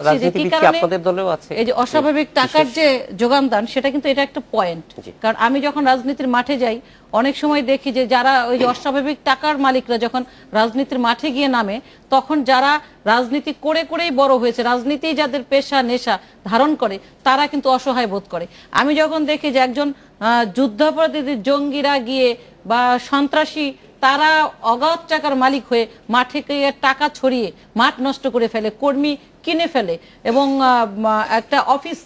রাজনীতিবিদ কি আপনাদের দলেও আছে? এই যে অস্বাভাবিক টাকার যে যোগান দান, সেটা কিন্তু এটা একটা পয়েন্ট। কারণ আমি যখন রাজনীতির মাঠে যাই, অনেক সময় দেখি যে যারা ওই যে অস্বাভাবিক টাকার মালিকরা যখন রাজনীতির মাঠে গিয়ে নামে, তখন যারা রাজনীতি করে করেই বড় হয়েছে, রাজনীতি যাদের পেশা নেশা ধারণ করে, তারা কিন্তু অসহায় বোধ করে। আমি যখন দেখি যে একজন যুদ্ধাপরাধী জঙ্গিরা গিয়ে বা সন্ত্রাসী তারা অগাধ টাকার মালিক হয়ে মাঠে গিয়ে টাকা ছড়িয়ে মাঠ নষ্ট করে ফেলে, কর্মী কিনে ফেলে এবং একটা অফিস,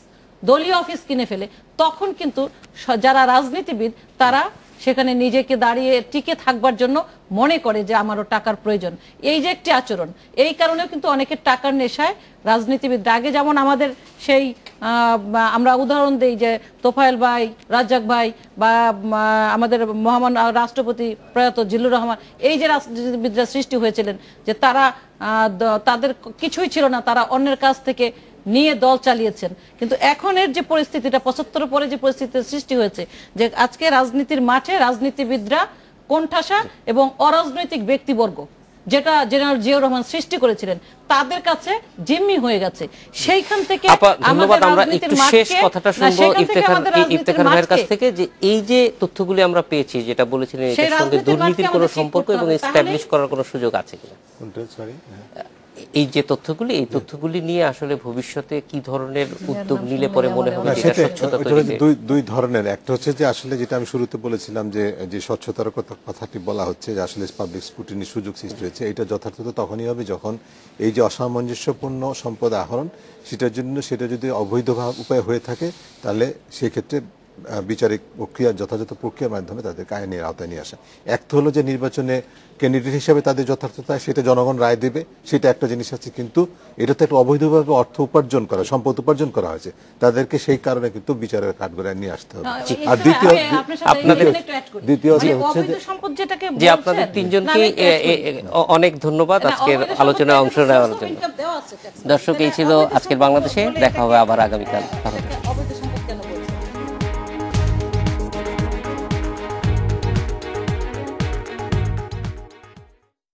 দলীয় অফিস কিনে ফেলে, তখন কিন্তু যারা রাজনীতিবিদ তারা সেখানে নিজেকে দাঁড়িয়ে টিকে থাকবার জন্য মনে করে যে আমারও টাকার প্রয়োজন। এই যে একটি আচরণ, এই কারণেও কিন্তু অনেকের টাকার নেশায় রাজনীতিবিদ, আগে যেমন আমাদের সেই আমরা উদাহরণ দেই যে তোফায়েল ভাই, রাজ্জাক ভাই বা আমাদের মহামান্য রাষ্ট্রপতি প্রয়াত জিল্লুর রহমান, এই যে রাজনীতিবিদরা সৃষ্টি হয়েছিলেন যে তারা তাদের কিছুই ছিল না, তারা অন্যের কাছ থেকে নিয়ে দল চালিয়েছেন। কিন্তু এখনের যে পরিস্থিতিটা, 75 পরে যে পরিস্থিতির সৃষ্টি হয়েছে, যে আজকে রাজনীতির মাঠে রাজনীতিবিদরা কোণঠাসা এবং অরাজনৈতিক ব্যক্তিবর্গ, যেটা জেনারেল জিয়াউর রহমান সৃষ্টি করেছিলেন, তাদের কাছে জিম্মি হয়ে গেছে। সেইখান থেকে ধন্যবাদ। আমরা একটু শেষ কথাটা শুনবো ইফতেখার ভাইয়ের কাছ থেকে, যে এই যে তথ্যগুলি আমরা পেয়েছি, যেটা বলেছিলেন এর সঙ্গে দুর্নীতির কোনো সম্পর্ক এবং এস্টাবলিশ করার কোনো সুযোগ আছে কিনা, এই যে তথ্যগুলি, এই তথ্যগুলি নিয়ে আসলে ভবিষ্যতে কি ধরনের উদ্যোগ নিলে পরে মনে হবে যে স্বচ্ছতা তৈরিতে? দুই ধরনের। একটা হচ্ছে যে আসলে যেটা আমি শুরুতে বলেছিলাম যে স্বচ্ছতার কথাটি বলা হচ্ছে, যে আসলে পাবলিক স্ক্রুটিনির সুযোগ সৃষ্টি হয়েছে, এটা যথার্থতা তখনই হবে যখন এই যে অসামঞ্জস্যপূর্ণ সম্পদ আহরণ, সেটা যদি অবৈধ উপায় হয়ে থাকে, তাহলে সেক্ষেত্রে বিচারিক প্রক্রিয়া, যথাযথ প্রক্রিয়ার মাধ্যমে তাদেরকে আইনের আওতায় নিয়ে আসা। একটা হলো যে নির্বাচনে ক্যান্ডিডেট হিসাবে তাদের যথার্থতা, সেটা জনগণ রায় দেবে, সেটা একটা জিনিস আছে। কিন্তু এটা তো একটা অবৈধভাবে অর্থ উপার্জন করা, সম্পদ উপার্জন করা হয়েছে, তাদেরকে সেই কারণে কিন্তু বিচারের কাঠগড়ায় নিয়ে আসতে হবে। আর দ্বিতীয় হচ্ছে যে আপনাদের তিনজনকে অনেক ধন্যবাদ আজকের আলোচনায় অংশ নেওয়ার জন্য। দর্শক, এই ছিল আজকের বাংলাদেশে। দেখা হবে আবার আগামীকাল।